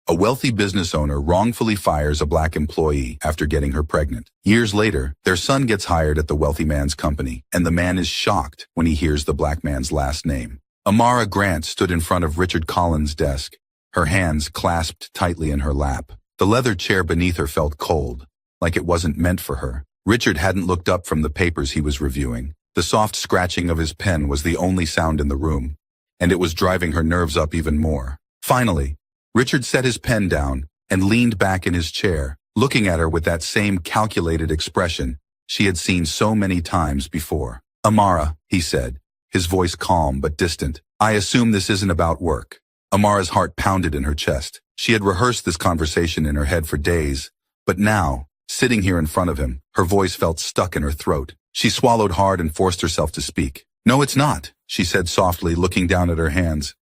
A wealthy business owner wrongfully fires a black employee after getting her pregnant. Years later, their son gets hired at the wealthy man's company, and the man is shocked when he hears the black man's last name. Amara Grant stood in front of Richard Collins' desk, her hands clasped tightly in her lap. The leather chair beneath her felt cold, like it wasn't meant for her. Richard hadn't looked up from the papers he was reviewing. The soft scratching of his pen was the only sound in the room, and it was driving her nerves up even more. Finally, Richard set his pen down and leaned back in his chair, looking at her with that same calculated expression she had seen so many times before. "Amara," he said, his voice calm but distant, "I assume this isn't about work." Amara's heart pounded in her chest. She had rehearsed this conversation in her head for days, but now, sitting here in front of him, her voice felt stuck in her throat. She swallowed hard and forced herself to speak. "No, it's not," she said softly, looking down at her hands.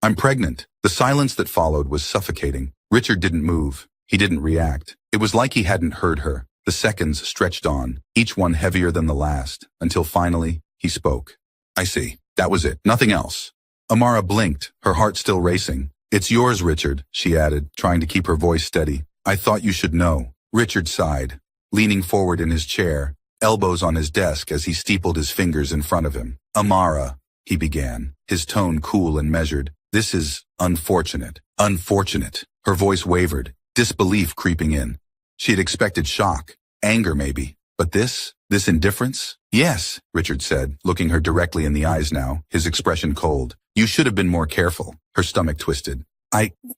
I'm pregnant." The silence that followed was suffocating. Richard didn't move. He didn't react. It was like he hadn't heard her. The seconds stretched on, each one heavier than the last, until finally, he spoke. "I see. That was it. Nothing else." Amara blinked, her heart still racing. "It's yours, Richard," she added, trying to keep her voice steady. "I thought you should know." Richard sighed, leaning forward in his chair, elbows on his desk as he steepled his fingers in front of him. "Amara," he began, his tone cool and measured. "This is unfortunate." Unfortunate. Her voice wavered, disbelief creeping in. She had expected shock, anger maybe. But this indifference? "Yes," Richard said, looking her directly in the eyes now, his expression cold. "You should have been more careful." Her stomach twisted.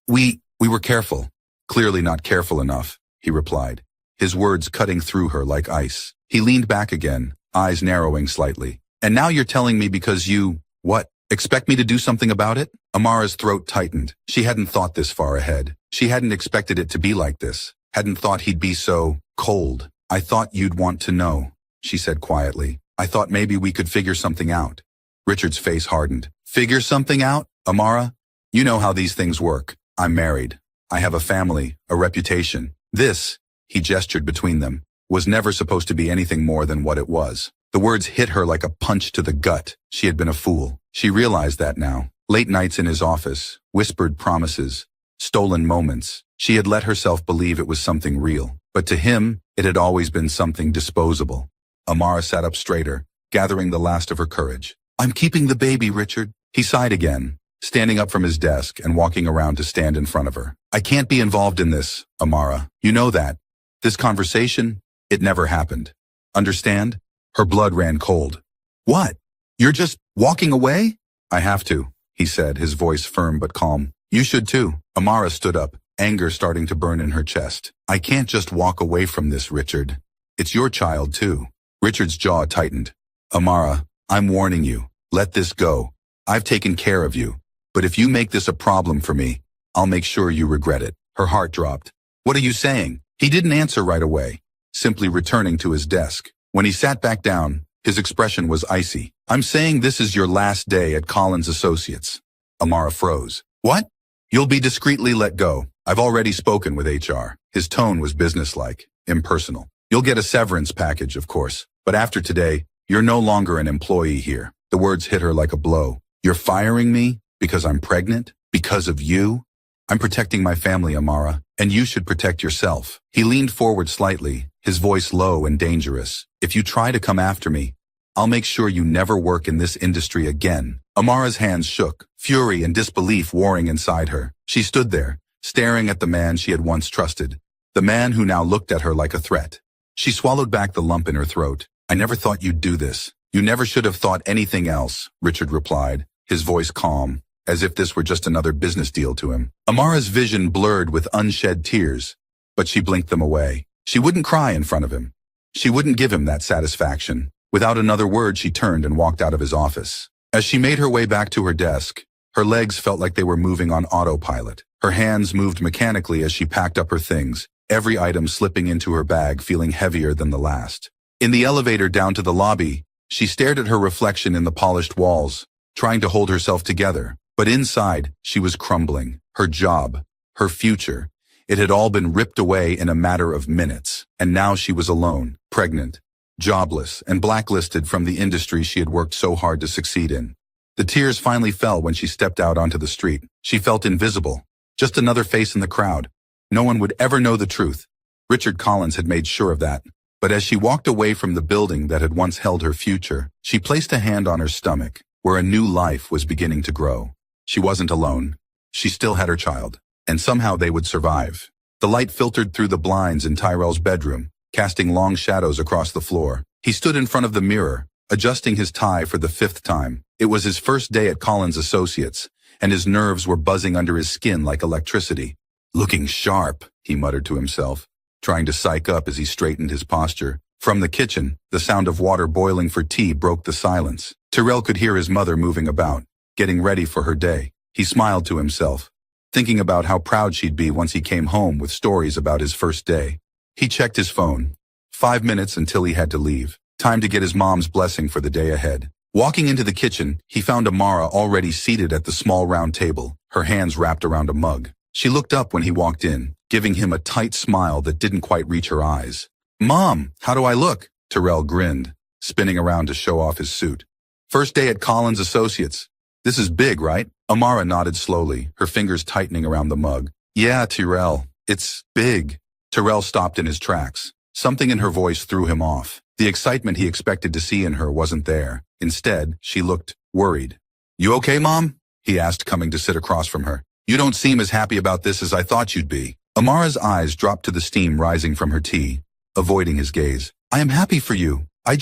We were careful." "Clearly not careful enough," he replied, his words cutting through her like ice. He leaned back again, eyes narrowing slightly. "And now you're telling me because you, what? Expect me to do something about it?" Amara's throat tightened. She hadn't thought this far ahead. She hadn't expected it to be like this. Hadn't thought he'd be so cold. "I thought you'd want to know," she said quietly. "I thought maybe we could figure something out." Richard's face hardened. "Figure something out? Amara? You know how these things work. I'm married. I have a family, a reputation. This," he gestured between them, "was never supposed to be anything more than what it was." The words hit her like a punch to the gut. She had been a fool. She realized that now. Late nights in his office, whispered promises, stolen moments. She had let herself believe it was something real. But to him, it had always been something disposable. Amara sat up straighter, gathering the last of her courage. "I'm keeping the baby, Richard." He sighed again, standing up from his desk and walking around to stand in front of her. "I can't be involved in this, Amara. You know that. This conversation, it never happened. Understand?" Her blood ran cold. "What? You're just walking away?" "I have to," he said, his voice firm but calm. "You should too." Amara stood up, anger starting to burn in her chest. "I can't just walk away from this, Richard. It's your child too." Richard's jaw tightened. "Amara, I'm warning you. Let this go. I've taken care of you. But if you make this a problem for me, I'll make sure you regret it." Her heart dropped. "What are you saying?" He didn't answer right away, simply returning to his desk. When he sat back down, his expression was icy. "I'm saying this is your last day at Collins Associates." Amara froze. "What?" "You'll be discreetly let go. I've already spoken with HR." His tone was businesslike, impersonal. "You'll get a severance package, of course. But after today, you're no longer an employee here." The words hit her like a blow. "You're firing me because I'm pregnant? Because of you?" "I'm protecting my family, Amara, and you should protect yourself." He leaned forward slightly, his voice low and dangerous. "If you try to come after me, I'll make sure you never work in this industry again." Amara's hands shook, fury and disbelief warring inside her. She stood there, staring at the man she had once trusted, the man who now looked at her like a threat. She swallowed back the lump in her throat. "I never thought you'd do this." "You never should have thought anything else," Richard replied, his voice calm, as if this were just another business deal to him. Amara's vision blurred with unshed tears, but she blinked them away. She wouldn't cry in front of him. She wouldn't give him that satisfaction. Without another word, she turned and walked out of his office. As she made her way back to her desk, her legs felt like they were moving on autopilot. Her hands moved mechanically as she packed up her things, every item slipping into her bag feeling heavier than the last. In the elevator down to the lobby, she stared at her reflection in the polished walls, trying to hold herself together. But inside, she was crumbling. Her job, her future, it had all been ripped away in a matter of minutes. And now she was alone, pregnant, jobless, and blacklisted from the industry she had worked so hard to succeed in. The tears finally fell when she stepped out onto the street. She felt invisible, Just another face in the crowd. No one would ever know the truth. Richard Collins had made sure of that. But as she walked away from the building that had once held her future, she placed a hand on her stomach, where a new life was beginning to grow. She wasn't alone. She still had her child. And somehow they would survive. The light filtered through the blinds in Tyrell's bedroom, casting long shadows across the floor. He stood in front of the mirror, adjusting his tie for the 5th time. It was his first day at Collins Associates, and his nerves were buzzing under his skin like electricity. Looking sharp, he muttered to himself, trying to psych up as he straightened his posture. From the kitchen, the sound of water boiling for tea broke the silence. Tyrell could hear his mother moving about, getting ready for her day. He smiled to himself, thinking about how proud she'd be once he came home with stories about his first day. He checked his phone. 5 minutes until he had to leave. Time to get his mom's blessing for the day ahead. Walking into the kitchen, he found Amara already seated at the small round table, her hands wrapped around a mug. She looked up when he walked in, giving him a tight smile that didn't quite reach her eyes. "Mom, how do I look?" Tyrell grinned, spinning around to show off his suit. "First day at Collins Associates. This is big, right?" Amara nodded slowly, her fingers tightening around the mug. "Yeah, Tyrell, it's big." Tyrell stopped in his tracks. Something in her voice threw him off. The excitement he expected to see in her wasn't there. Instead, she looked worried. "You okay, Mom?" he asked, coming to sit across from her. "You don't seem as happy about this as I thought you'd be." Amara's eyes dropped to the steam rising from her tea, avoiding his gaze. "I am happy for you. I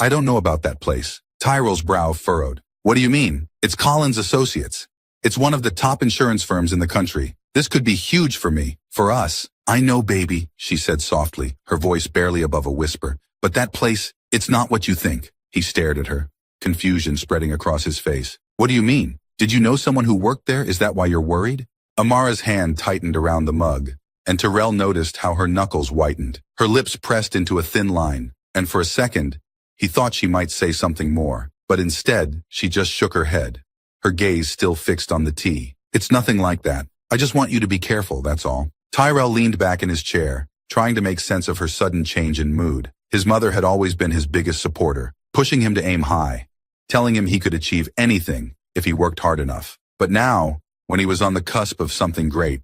don't know about that place." Tyrell's brow furrowed. "What do you mean? It's Collins Associates. It's one of the top insurance firms in the country. This could be huge for me, for us." "I know, baby," she said softly, her voice barely above a whisper. "But that place, it's not what you think." He stared at her, confusion spreading across his face. "What do you mean? Did you know someone who worked there? Is that why you're worried?" Amara's hand tightened around the mug, and Tyrell noticed how her knuckles whitened. Her lips pressed into a thin line, and for a second, he thought she might say something more. But instead, she just shook her head, her gaze still fixed on the tea. "It's nothing like that. I just want you to be careful, that's all." Tyrell leaned back in his chair, trying to make sense of her sudden change in mood. His mother had always been his biggest supporter, pushing him to aim high, telling him he could achieve anything if he worked hard enough. But now, when he was on the cusp of something great,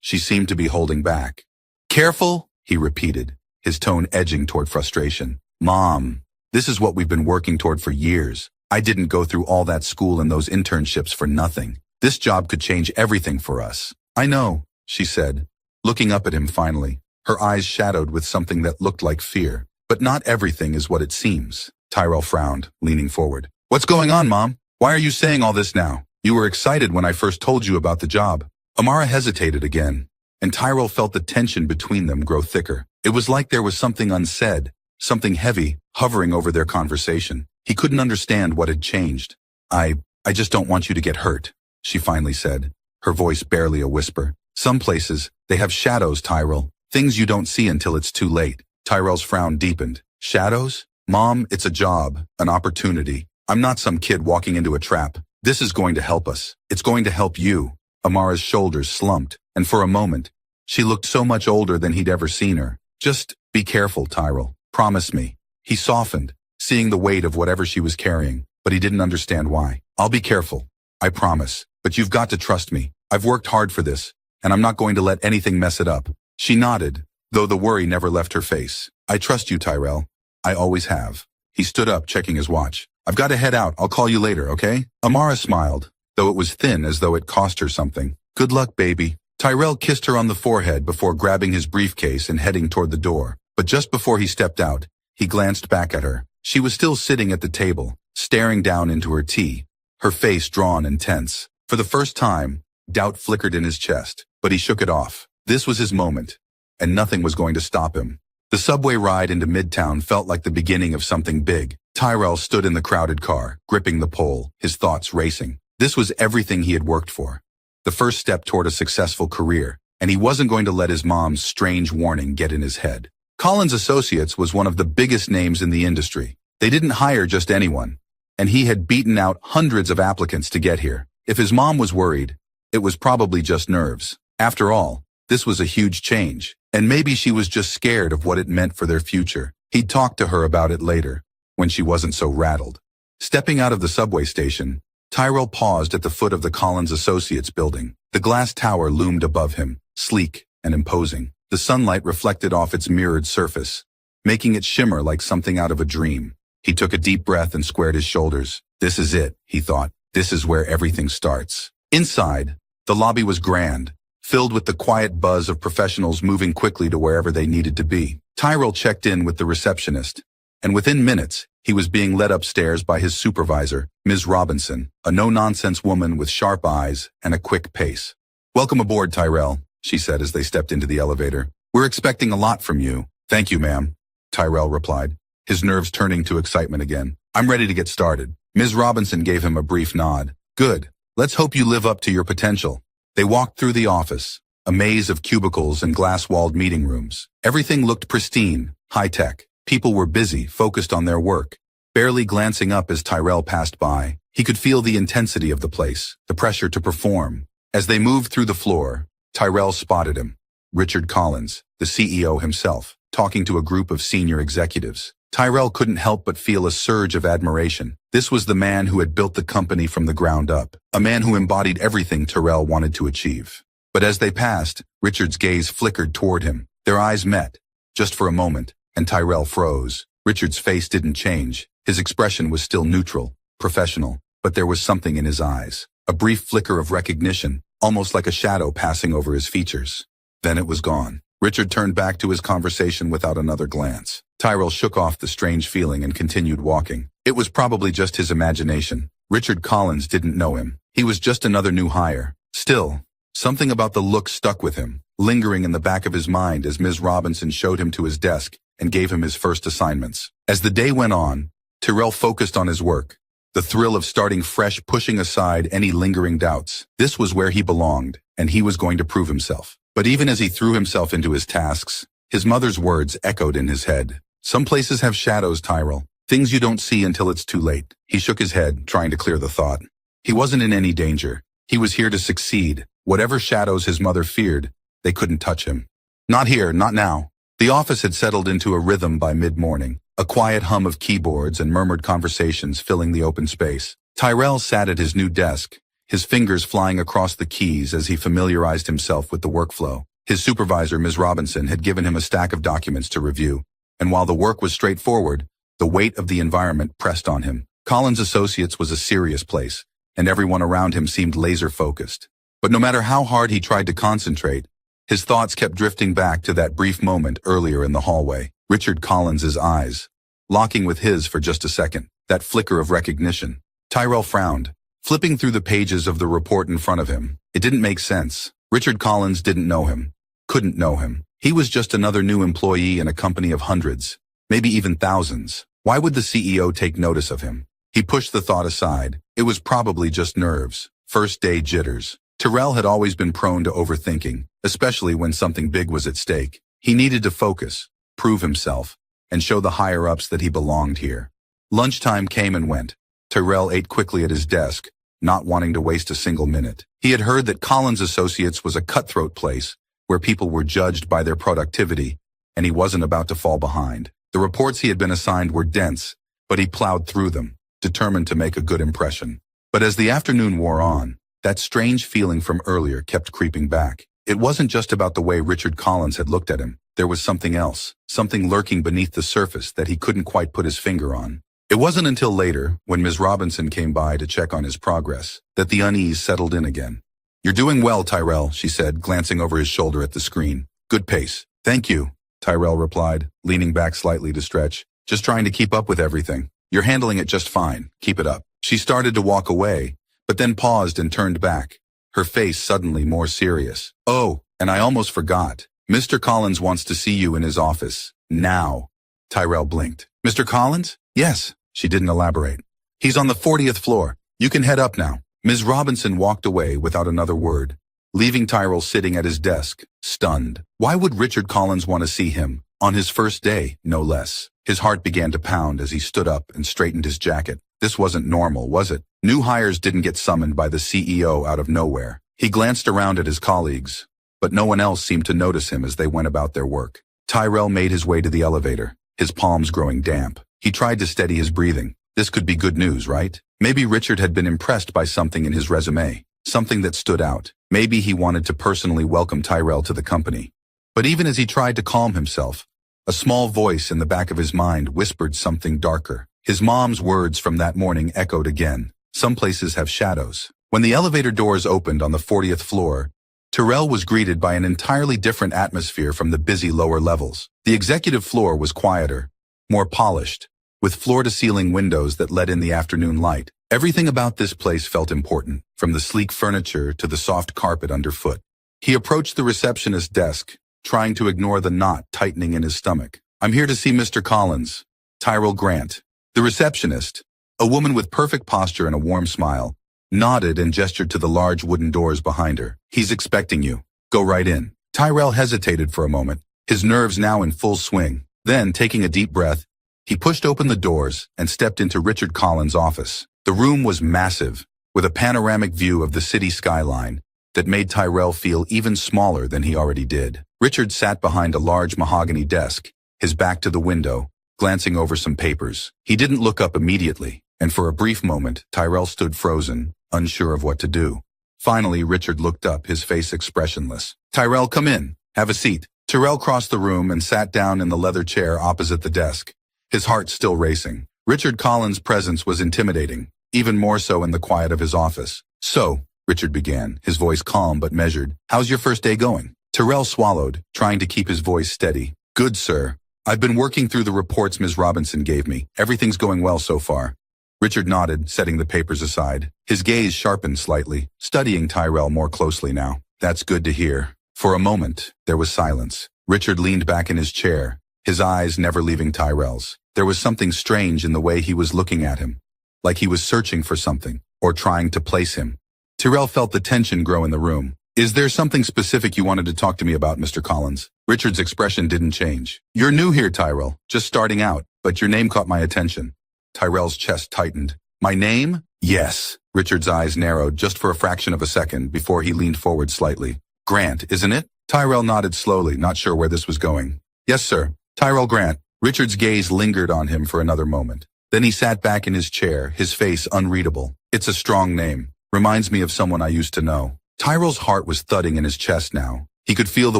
she seemed to be holding back. "Careful?" he repeated, his tone edging toward frustration. "Mom, this is what we've been working toward for years. I didn't go through all that school and those internships for nothing. This job could change everything for us." "I know," she said, looking up at him finally, her eyes shadowed with something that looked like fear. "But not everything is what it seems." Tyrell frowned, leaning forward. "What's going on, Mom? Why are you saying all this now? You were excited when I first told you about the job." Amara hesitated again, and Tyrell felt the tension between them grow thicker. It was like there was something unsaid, something heavy, hovering over their conversation. He couldn't understand what had changed. I just don't want you to get hurt," she finally said, her voice barely a whisper. "Some places, they have shadows, Tyrell. Things you don't see until it's too late." Tyrell's frown deepened. "Shadows? Mom, it's a job, an opportunity. I'm not some kid walking into a trap. This is going to help us. It's going to help you." Amara's shoulders slumped, and for a moment, she looked so much older than he'd ever seen her. "Just be careful, Tyrell. Promise me." He softened, seeing the weight of whatever she was carrying, but he didn't understand why. "I'll be careful. I promise. But you've got to trust me. I've worked hard for this, and I'm not going to let anything mess it up." She nodded, though the worry never left her face. "I trust you, Tyrell. I always have." He stood up, checking his watch. "I've got to head out. I'll call you later, okay?" Amara smiled, though it was thin as though it cost her something. "Good luck, baby." Tyrell kissed her on the forehead before grabbing his briefcase and heading toward the door. But just before he stepped out, he glanced back at her. She was still sitting at the table, staring down into her tea, her face drawn and tense. For the first time, doubt flickered in his chest, but he shook it off. This was his moment, and nothing was going to stop him. The subway ride into Midtown felt like the beginning of something big. Tyrell stood in the crowded car, gripping the pole, his thoughts racing. This was everything he had worked for. The first step toward a successful career, and he wasn't going to let his mom's strange warning get in his head. Collins Associates was one of the biggest names in the industry. They didn't hire just anyone, and he had beaten out hundreds of applicants to get here. If his mom was worried, it was probably just nerves. After all, this was a huge change, and maybe she was just scared of what it meant for their future. He'd talk to her about it later, when she wasn't so rattled. Stepping out of the subway station, Tyrell paused at the foot of the Collins Associates building. The glass tower loomed above him, sleek and imposing. The sunlight reflected off its mirrored surface, making it shimmer like something out of a dream. He took a deep breath and squared his shoulders. This is it, he thought. This is where everything starts. Inside, the lobby was grand, filled with the quiet buzz of professionals moving quickly to wherever they needed to be. Tyrell checked in with the receptionist, and within minutes, he was being led upstairs by his supervisor, Ms. Robinson, a no-nonsense woman with sharp eyes and a quick pace. "Welcome aboard, Tyrell," she said as they stepped into the elevator. "We're expecting a lot from you." "Thank you, ma'am," Tyrell replied, his nerves turning to excitement again. "I'm ready to get started." Ms. Robinson gave him a brief nod. "Good. Let's hope you live up to your potential." They walked through the office, a maze of cubicles and glass-walled meeting rooms. Everything looked pristine, high-tech. People were busy, focused on their work. Barely glancing up as Tyrell passed by, he could feel the intensity of the place, the pressure to perform. As they moved through the floor, Tyrell spotted him, Richard Collins, the CEO himself, talking to a group of senior executives. Tyrell couldn't help but feel a surge of admiration. This was the man who had built the company from the ground up, a man who embodied everything Tyrell wanted to achieve. But as they passed, Richard's gaze flickered toward him. Their eyes met, just for a moment, and Tyrell froze. Richard's face didn't change. His expression was still neutral, professional, but there was something in his eyes. A brief flicker of recognition, almost like a shadow passing over his features. Then it was gone. Richard turned back to his conversation without another glance. Tyrell shook off the strange feeling and continued walking. It was probably just his imagination. Richard Collins didn't know him. He was just another new hire. Still, something about the look stuck with him, lingering in the back of his mind as Ms. Robinson showed him to his desk and gave him his first assignments. As the day went on, Tyrell focused on his work, the thrill of starting fresh pushing aside any lingering doubts. This was where he belonged, and he was going to prove himself. But even as he threw himself into his tasks, his mother's words echoed in his head. "Some places have shadows, Tyrell. Things you don't see until it's too late." He shook his head, trying to clear the thought. He wasn't in any danger. He was here to succeed. Whatever shadows his mother feared, they couldn't touch him. Not here, not now. The office had settled into a rhythm by mid-morning, a quiet hum of keyboards and murmured conversations filling the open space. Tyrell sat at his new desk, his fingers flying across the keys as he familiarized himself with the workflow. His supervisor, Ms. Robinson, had given him a stack of documents to review, and while the work was straightforward, the weight of the environment pressed on him. Collins Associates was a serious place, and everyone around him seemed laser-focused. But no matter how hard he tried to concentrate, his thoughts kept drifting back to that brief moment earlier in the hallway. Richard Collins's eyes, locking with his for just a second, that flicker of recognition. Tyrell frowned, flipping through the pages of the report in front of him. It didn't make sense. Richard Collins didn't know him, couldn't know him. He was just another new employee in a company of hundreds, maybe even thousands. Why would the CEO take notice of him? He pushed the thought aside. It was probably just nerves, first-day jitters. Tyrell had always been prone to overthinking, especially when something big was at stake. He needed to focus, prove himself, and show the higher-ups that he belonged here. Lunchtime came and went. Tyrell ate quickly at his desk, not wanting to waste a single minute. He had heard that Collins Associates was a cutthroat place where people were judged by their productivity, and he wasn't about to fall behind. The reports he had been assigned were dense, but he plowed through them, determined to make a good impression. But as the afternoon wore on, that strange feeling from earlier kept creeping back. It wasn't just about the way Richard Collins had looked at him. There was something else, something lurking beneath the surface that he couldn't quite put his finger on. It wasn't until later, when Ms. Robinson came by to check on his progress, that the unease settled in again. "You're doing well, Tyrell," she said, glancing over his shoulder at the screen. "Good pace." "Thank you," Tyrell replied, leaning back slightly to stretch. "Just trying to keep up with everything." "You're handling it just fine. Keep it up." She started to walk away, but then paused and turned back, her face suddenly more serious. "Oh, and I almost forgot. Mr. Collins wants to see you in his office. Now." Tyrell blinked. "Mr. Collins?" "Yes." She didn't elaborate. "He's on the 40th floor. You can head up now." Ms. Robinson walked away without another word, leaving Tyrell sitting at his desk, stunned. Why would Richard Collins want to see him? On his first day, no less. His heart began to pound as he stood up and straightened his jacket. This wasn't normal, was it? New hires didn't get summoned by the CEO out of nowhere. He glanced around at his colleagues, but no one else seemed to notice him as they went about their work. Tyrell made his way to the elevator, his palms growing damp. He tried to steady his breathing, This could be good news, right? Maybe Richard had been impressed by something in his resume, something that stood out. Maybe he wanted to personally welcome Tyrell to the company. But even as he tried to calm himself, a small voice in the back of his mind whispered something darker. His mom's words from that morning echoed again. Some places have shadows. When the elevator doors opened on the 40th floor, Tyrell was greeted by an entirely different atmosphere from the busy lower levels. The executive floor was quieter, more polished, with floor-to-ceiling windows that let in the afternoon light. Everything about this place felt important, from the sleek furniture to the soft carpet underfoot. He approached the receptionist's desk, trying to ignore the knot tightening in his stomach. "I'm here to see Mr. Collins, Tyrell Grant." The receptionist, a woman with perfect posture and a warm smile, nodded and gestured to the large wooden doors behind her. "He's expecting you. Go right in." Tyrell hesitated for a moment, his nerves now in full swing. Then, taking a deep breath, he pushed open the doors and stepped into Richard Collins' office. The room was massive, with a panoramic view of the city skyline that made Tyrell feel even smaller than he already did. Richard sat behind a large mahogany desk, his back to the window, glancing over some papers. He didn't look up immediately, and for a brief moment, Tyrell stood frozen, unsure of what to do. Finally, Richard looked up, his face expressionless. "Tyrell, come in. Have a seat." Tyrell crossed the room and sat down in the leather chair opposite the desk, his heart still racing. Richard Collins' presence was intimidating, even more so in the quiet of his office. "So," Richard began, his voice calm but measured, "how's your first day going?" Tyrell swallowed, trying to keep his voice steady. "Good, sir. I've been working through the reports Ms. Robinson gave me. Everything's going well so far." Richard nodded, setting the papers aside. His gaze sharpened slightly, studying Tyrell more closely now. "That's good to hear." For a moment, there was silence. Richard leaned back in his chair, his eyes never leaving Tyrell's. There was something strange in the way he was looking at him, like he was searching for something, or trying to place him. Tyrell felt the tension grow in the room. "Is there something specific you wanted to talk to me about, Mr. Collins?" Richard's expression didn't change. "You're new here, Tyrell, just starting out, but your name caught my attention." Tyrell's chest tightened. "My name?" "Yes." Richard's eyes narrowed just for a fraction of a second before he leaned forward slightly. "Grant, isn't it?" Tyrell nodded slowly, not sure where this was going. "Yes, sir. Tyrell Grant." Richard's gaze lingered on him for another moment. Then he sat back in his chair, his face unreadable. "It's a strong name. Reminds me of someone I used to know." Tyrell's heart was thudding in his chest now. He could feel the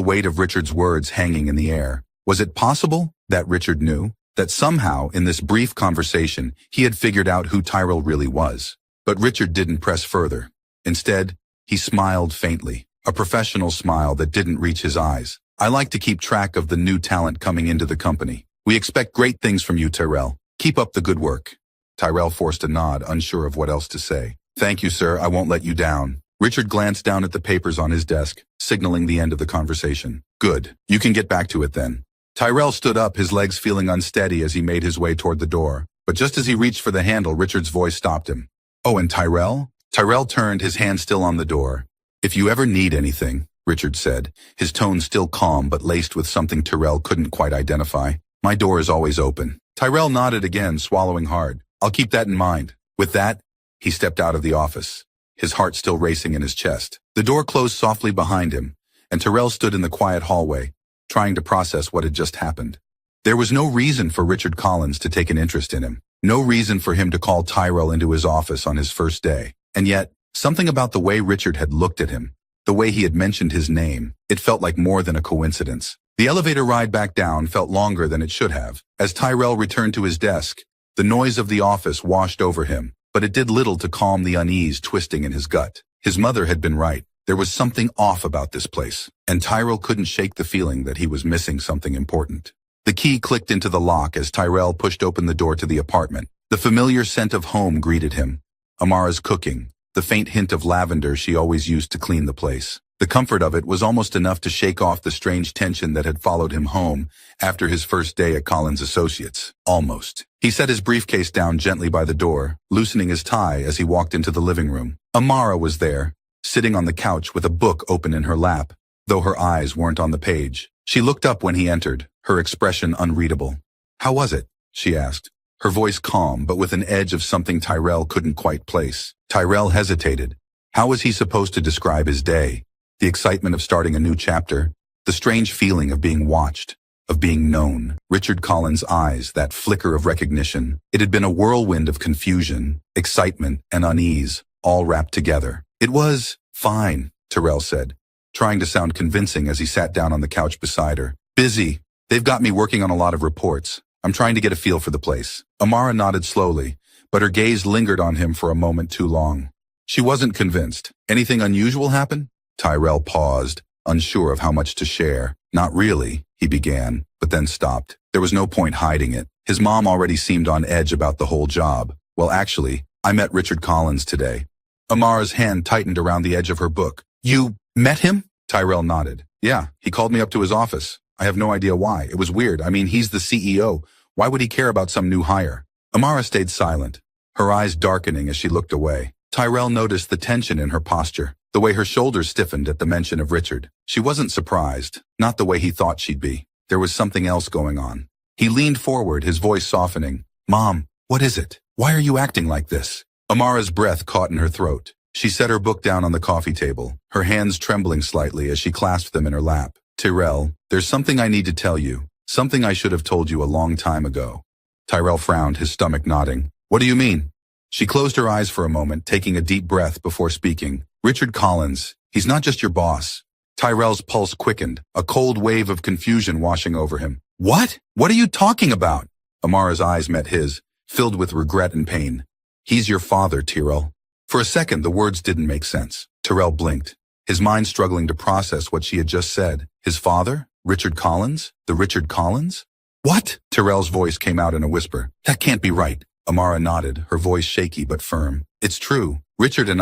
weight of Richard's words hanging in the air. Was it possible that Richard knew? That somehow, in this brief conversation, he had figured out who Tyrell really was? But Richard didn't press further. Instead, he smiled faintly, a professional smile that didn't reach his eyes. "I like to keep track of the new talent coming into the company. We expect great things from you, Tyrell. Keep up the good work." Tyrell forced a nod, unsure of what else to say. "Thank you, sir. I won't let you down." Richard glanced down at the papers on his desk, signaling the end of the conversation. "Good. You can get back to it then." Tyrell stood up, his legs feeling unsteady as he made his way toward the door. But just as he reached for the handle, Richard's voice stopped him. "Oh, and Tyrell?" Tyrell turned, his hand still on the door. "If you ever need anything," Richard said, his tone still calm but laced with something Tyrell couldn't quite identify, "my door is always open." Tyrell nodded again, swallowing hard. "I'll keep that in mind." With that, he stepped out of the office, his heart still racing in his chest. The door closed softly behind him, and Tyrell stood in the quiet hallway, trying to process what had just happened. There was no reason for Richard Collins to take an interest in him, no reason for him to call Tyrell into his office on his first day. And yet, something about the way Richard had looked at him, the way he had mentioned his name, it felt like more than a coincidence. The elevator ride back down felt longer than it should have. As Tyrell returned to his desk, the noise of the office washed over him, but it did little to calm the unease twisting in his gut. His mother had been right. There was something off about this place, and Tyrell couldn't shake the feeling that he was missing something important. The key clicked into the lock as Tyrell pushed open the door to the apartment. The familiar scent of home greeted him. Amara's cooking, the faint hint of lavender she always used to clean the place. The comfort of it was almost enough to shake off the strange tension that had followed him home after his first day at Collins Associates. Almost. He set his briefcase down gently by the door, loosening his tie as he walked into the living room. Amara was there, sitting on the couch with a book open in her lap, though her eyes weren't on the page. She looked up when he entered, her expression unreadable. "How was it?" she asked, her voice calm but with an edge of something Tyrell couldn't quite place. Tyrell hesitated. How was he supposed to describe his day? The excitement of starting a new chapter, the strange feeling of being watched, of being known. Richard Collins' eyes, that flicker of recognition. It had been a whirlwind of confusion, excitement, and unease, all wrapped together. It was fine, Tyrell said, trying to sound convincing as he sat down on the couch beside her. Busy. They've got me working on a lot of reports. I'm trying to get a feel for the place. Amara nodded slowly, but her gaze lingered on him for a moment too long. She wasn't convinced. Anything unusual happen? Tyrell paused, unsure of how much to share. Not really, he began, but then stopped. There was no point hiding it. His mom already seemed on edge about the whole job. Well, actually, I met Richard Collins today. Amara's hand tightened around the edge of her book. You met him? Tyrell nodded. Yeah, he called me up to his office. I have no idea why. It was weird. I mean, he's the CEO. Why would he care about some new hire? Amara stayed silent, her eyes darkening as she looked away. Tyrell noticed the tension in her posture, the way her shoulders stiffened at the mention of Richard. She wasn't surprised, not the way he thought she'd be. There was something else going on. He leaned forward, his voice softening. Mom, what is it? Why are you acting like this? Amara's breath caught in her throat. She set her book down on the coffee table, her hands trembling slightly as she clasped them in her lap. Tyrell, there's something I need to tell you. Something I should have told you a long time ago. Tyrell frowned, his stomach knotting. What do you mean? She closed her eyes for a moment, taking a deep breath before speaking. Richard Collins, he's not just your boss. Tyrell's pulse quickened, a cold wave of confusion washing over him. What? What are you talking about? Amara's eyes met his, filled with regret and pain. He's your father, Tyrell. For a second, the words didn't make sense. Tyrell blinked, his mind struggling to process what she had just said. His father? Richard Collins? The Richard Collins? What? Tyrell's voice came out in a whisper. That can't be right. Amara nodded, her voice shaky but firm. It's true. Richard and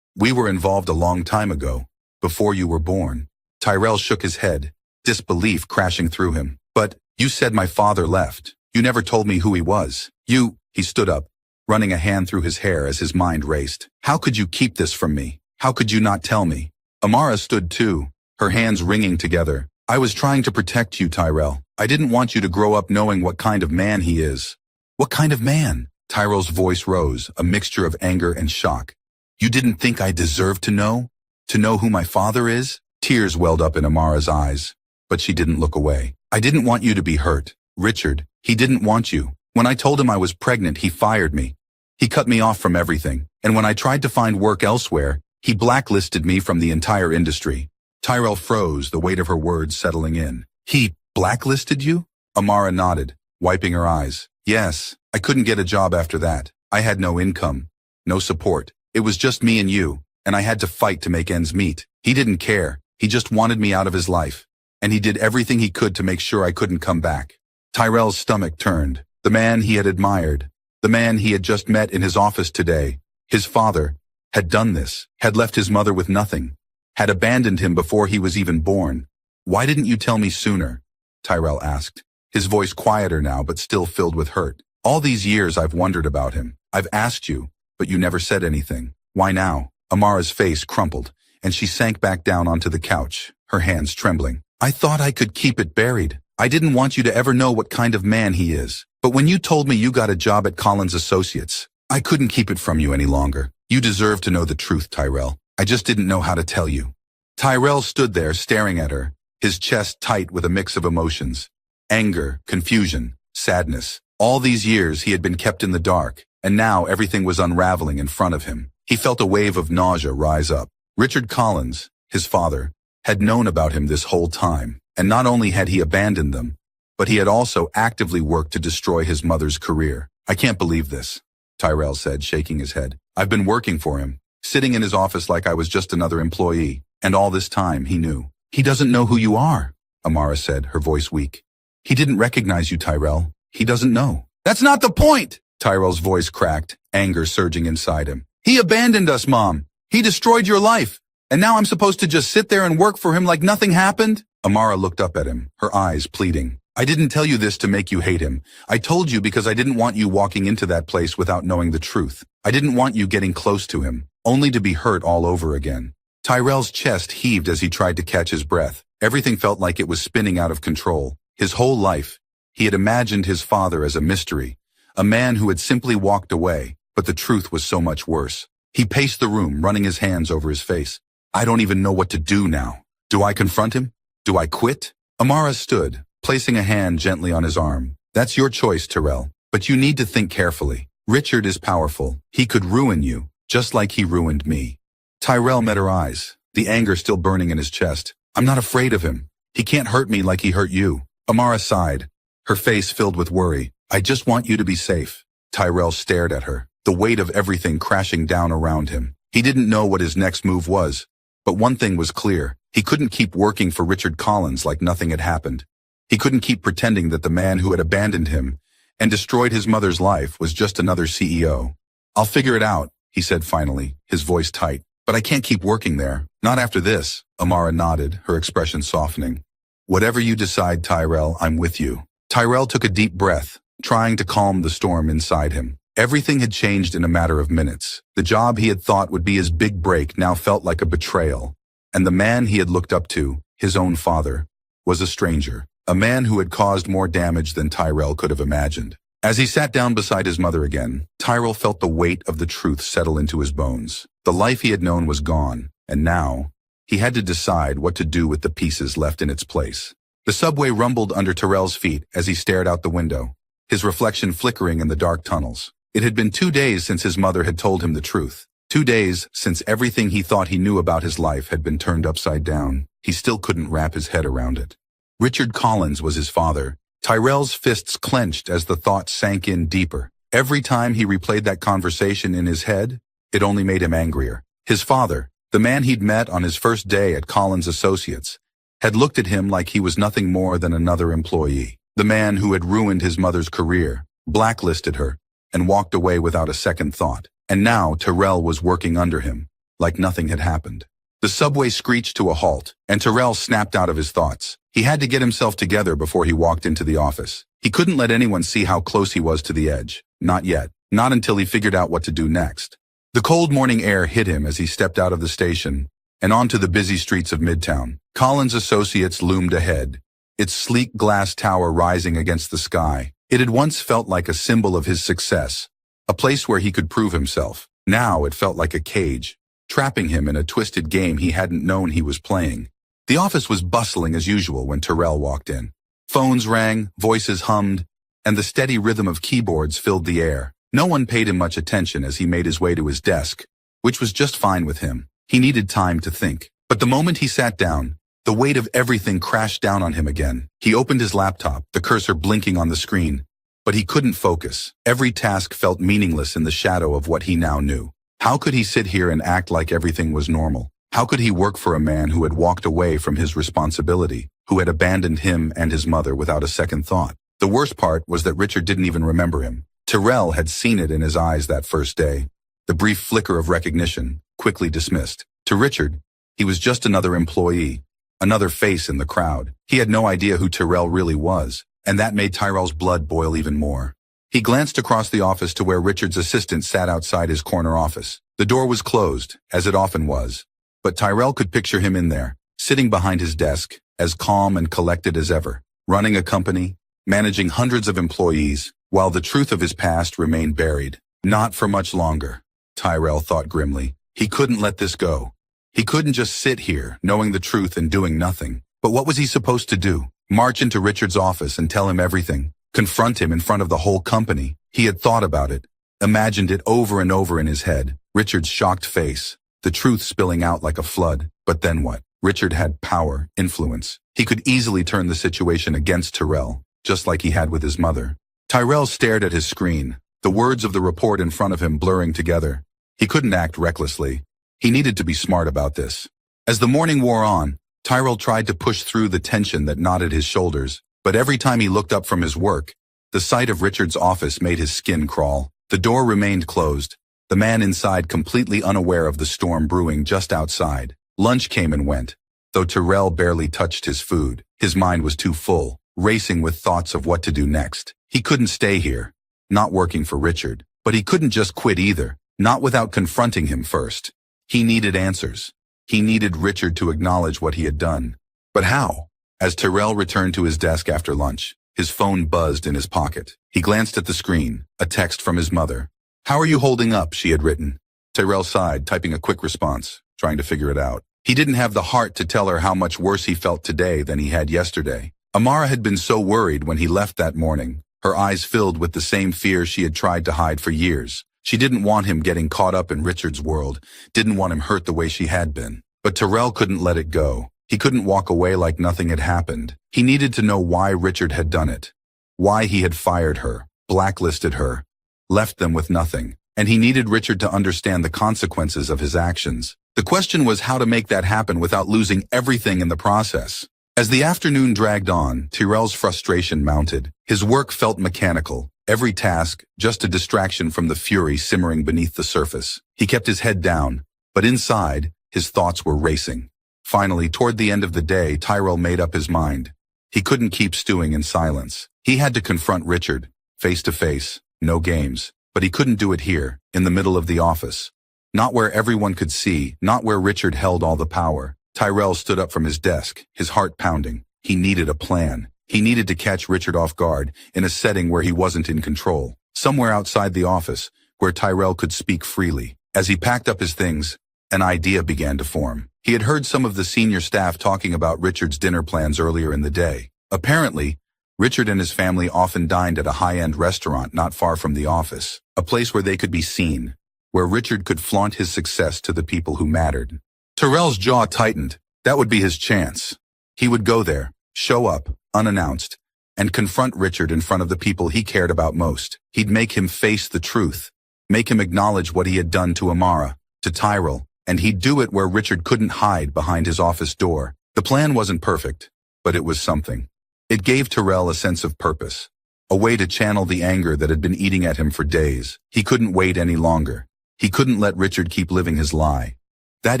we were involved a long time ago, before you were born. Tyrell shook his head, disbelief crashing through him. But you said my father left. You never told me who he was. He stood up, running a hand through his hair as his mind raced. How could you keep this from me? How could you not tell me? Amara stood too, her hands wringing together. I was trying to protect you, Tyrell. I didn't want you to grow up knowing what kind of man he is. What kind of man? Tyrell's voice rose, a mixture of anger and shock. You didn't think I deserved to know? To know who my father is? Tears welled up in Amara's eyes, but she didn't look away. I didn't want you to be hurt. Richard, he didn't want you. When I told him I was pregnant, he fired me. He cut me off from everything, and when I tried to find work elsewhere, he blacklisted me from the entire industry. Tyrell froze, the weight of her words settling in. He blacklisted you? Amara nodded, wiping her eyes. Yes, I couldn't get a job after that. I had no income, no support. It was just me and you, and I had to fight to make ends meet. He didn't care. He just wanted me out of his life, and he did everything he could to make sure I couldn't come back. Tyrell's stomach turned. The man he had admired, the man he had just met in his office today, his father, had done this, had left his mother with nothing, had abandoned him before he was even born. Why didn't you tell me sooner? Tyrell asked, his voice quieter now but still filled with hurt. All these years I've wondered about him. I've asked you, but you never said anything. Why now? Amara's face crumpled, and she sank back down onto the couch, her hands trembling. I thought I could keep it buried. I didn't want you to ever know what kind of man he is. But when you told me you got a job at Collins Associates, I couldn't keep it from you any longer. You deserve to know the truth, Tyrell. I just didn't know how to tell you. Tyrell stood there staring at her, his chest tight with a mix of emotions. Anger, confusion, sadness. All these years he had been kept in the dark, and now everything was unraveling in front of him. He felt a wave of nausea rise up. Richard Collins, his father, had known about him this whole time, and not only had he abandoned them, but he had also actively worked to destroy his mother's career. I can't believe this, Tyrell said, shaking his head. I've been working for him, sitting in his office like I was just another employee, and all this time he knew. He doesn't know who you are, Amara said, her voice weak. He didn't recognize you, Tyrell. He doesn't know. That's not the point! Tyrell's voice cracked, anger surging inside him. He abandoned us, Mom. He destroyed your life. And now I'm supposed to just sit there and work for him like nothing happened? Amara looked up at him, her eyes pleading. I didn't tell you this to make you hate him. I told you because I didn't want you walking into that place without knowing the truth. I didn't want you getting close to him, only to be hurt all over again. Tyrell's chest heaved as he tried to catch his breath. Everything felt like it was spinning out of control. His whole life, he had imagined his father as a mystery, a man who had simply walked away, but the truth was so much worse. He paced the room, running his hands over his face. I don't even know what to do now. Do I confront him? Do I quit? Amara stood, placing a hand gently on his arm. That's your choice, Tyrell. But you need to think carefully. Richard is powerful. He could ruin you, just like he ruined me. Tyrell met her eyes, the anger still burning in his chest. I'm not afraid of him. He can't hurt me like he hurt you. Amara sighed, her face filled with worry. I just want you to be safe. Tyrell stared at her, the weight of everything crashing down around him. He didn't know what his next move was, but one thing was clear. He couldn't keep working for Richard Collins like nothing had happened. He couldn't keep pretending that the man who had abandoned him and destroyed his mother's life was just another CEO. I'll figure it out, he said finally, his voice tight. But I can't keep working there. Not after this. Amara nodded, her expression softening. Whatever you decide, Tyrell, I'm with you. Tyrell took a deep breath, trying to calm the storm inside him. Everything had changed in a matter of minutes. The job he had thought would be his big break now felt like a betrayal. And the man he had looked up to, his own father, was a stranger. A man who had caused more damage than Tyrell could have imagined. As he sat down beside his mother again, Tyrell felt the weight of the truth settle into his bones. The life he had known was gone, and now, he had to decide what to do with the pieces left in its place. The subway rumbled under Tyrell's feet as he stared out the window, his reflection flickering in the dark tunnels. It had been 2 days since his mother had told him the truth. 2 days since everything he thought he knew about his life had been turned upside down. He still couldn't wrap his head around it. Richard Collins was his father. Tyrell's fists clenched as the thought sank in deeper. Every time he replayed that conversation in his head, it only made him angrier. His father, the man he'd met on his first day at Collins Associates, had looked at him like he was nothing more than another employee. The man who had ruined his mother's career, blacklisted her, and walked away without a second thought. And now Tyrell was working under him, like nothing had happened. The subway screeched to a halt, and Tyrell snapped out of his thoughts. He had to get himself together before he walked into the office. He couldn't let anyone see how close he was to the edge. Not yet. Not until he figured out what to do next. The cold morning air hit him as he stepped out of the station and onto the busy streets of Midtown. Collins Associates loomed ahead, its sleek glass tower rising against the sky. It had once felt like a symbol of his success, a place where he could prove himself. Now it felt like a cage, trapping him in a twisted game he hadn't known he was playing. The office was bustling as usual when Tyrell walked in. Phones rang, voices hummed, and the steady rhythm of keyboards filled the air. No one paid him much attention as he made his way to his desk, which was just fine with him. He needed time to think. But the moment he sat down, the weight of everything crashed down on him again. He opened his laptop, the cursor blinking on the screen, but he couldn't focus. Every task felt meaningless in the shadow of what he now knew. How could he sit here and act like everything was normal? How could he work for a man who had walked away from his responsibility, who had abandoned him and his mother without a second thought? The worst part was that Richard didn't even remember him. Tyrell had seen it in his eyes that first day. The brief flicker of recognition, quickly dismissed. To Richard, he was just another employee, another face in the crowd. He had no idea who Tyrell really was, and that made Tyrell's blood boil even more. He glanced across the office to where Richard's assistant sat outside his corner office. The door was closed, as it often was, but Tyrell could picture him in there, sitting behind his desk, as calm and collected as ever, running a company, managing hundreds of employees, while the truth of his past remained buried. Not for much longer, Tyrell thought grimly. He couldn't let this go. He couldn't just sit here, knowing the truth and doing nothing. But what was he supposed to do? March into Richard's office and tell him everything? Confront him in front of the whole company? He had thought about it, imagined it over and over in his head. Richard's shocked face, the truth spilling out like a flood. But then what? Richard had power, influence. He could easily turn the situation against Tyrell, just like he had with his mother. Tyrell stared at his screen, the words of the report in front of him blurring together. He couldn't act recklessly. He needed to be smart about this. As the morning wore on, Tyrell tried to push through the tension that knotted his shoulders, but every time he looked up from his work, the sight of Richard's office made his skin crawl. The door remained closed, the man inside completely unaware of the storm brewing just outside. Lunch came and went, though Tyrell barely touched his food. His mind was too full, racing with thoughts of what to do next. He couldn't stay here, not working for Richard, but he couldn't just quit either, not without confronting him first. He needed answers. He needed Richard to acknowledge what he had done. But how? As Tyrell returned to his desk after lunch, his phone buzzed in his pocket. He glanced at the screen, a text from his mother. "How are you holding up?" she had written. Tyrell sighed, typing a quick response, trying to figure it out. He didn't have the heart to tell her how much worse he felt today than he had yesterday. Amara had been so worried when he left that morning, her eyes filled with the same fear she had tried to hide for years. She didn't want him getting caught up in Richard's world, didn't want him hurt the way she had been. But Tyrell couldn't let it go. He couldn't walk away like nothing had happened. He needed to know why Richard had done it. Why he had fired her, blacklisted her, left them with nothing. And he needed Richard to understand the consequences of his actions. The question was how to make that happen without losing everything in the process. As the afternoon dragged on, Tyrell's frustration mounted. His work felt mechanical. Every task, just a distraction from the fury simmering beneath the surface. He kept his head down, but inside, his thoughts were racing. Finally, toward the end of the day, Tyrell made up his mind. He couldn't keep stewing in silence. He had to confront Richard, face to face, no games. But he couldn't do it here, in the middle of the office. Not where everyone could see, not where Richard held all the power. Tyrell stood up from his desk, his heart pounding. He needed a plan. He needed to catch Richard off guard, in a setting where he wasn't in control. Somewhere outside the office, where Tyrell could speak freely. As he packed up his things, an idea began to form. He had heard some of the senior staff talking about Richard's dinner plans earlier in the day. Apparently, Richard and his family often dined at a high-end restaurant not far from the office, a place where they could be seen, where Richard could flaunt his success to the people who mattered. Tyrell's jaw tightened. That would be his chance. He would go there, show up, unannounced, and confront Richard in front of the people he cared about most. He'd make him face the truth, make him acknowledge what he had done to Amara, to Tyrell, and he'd do it where Richard couldn't hide behind his office door. The plan wasn't perfect, but it was something. It gave Tyrell a sense of purpose, a way to channel the anger that had been eating at him for days. He couldn't wait any longer. He couldn't let Richard keep living his lie. That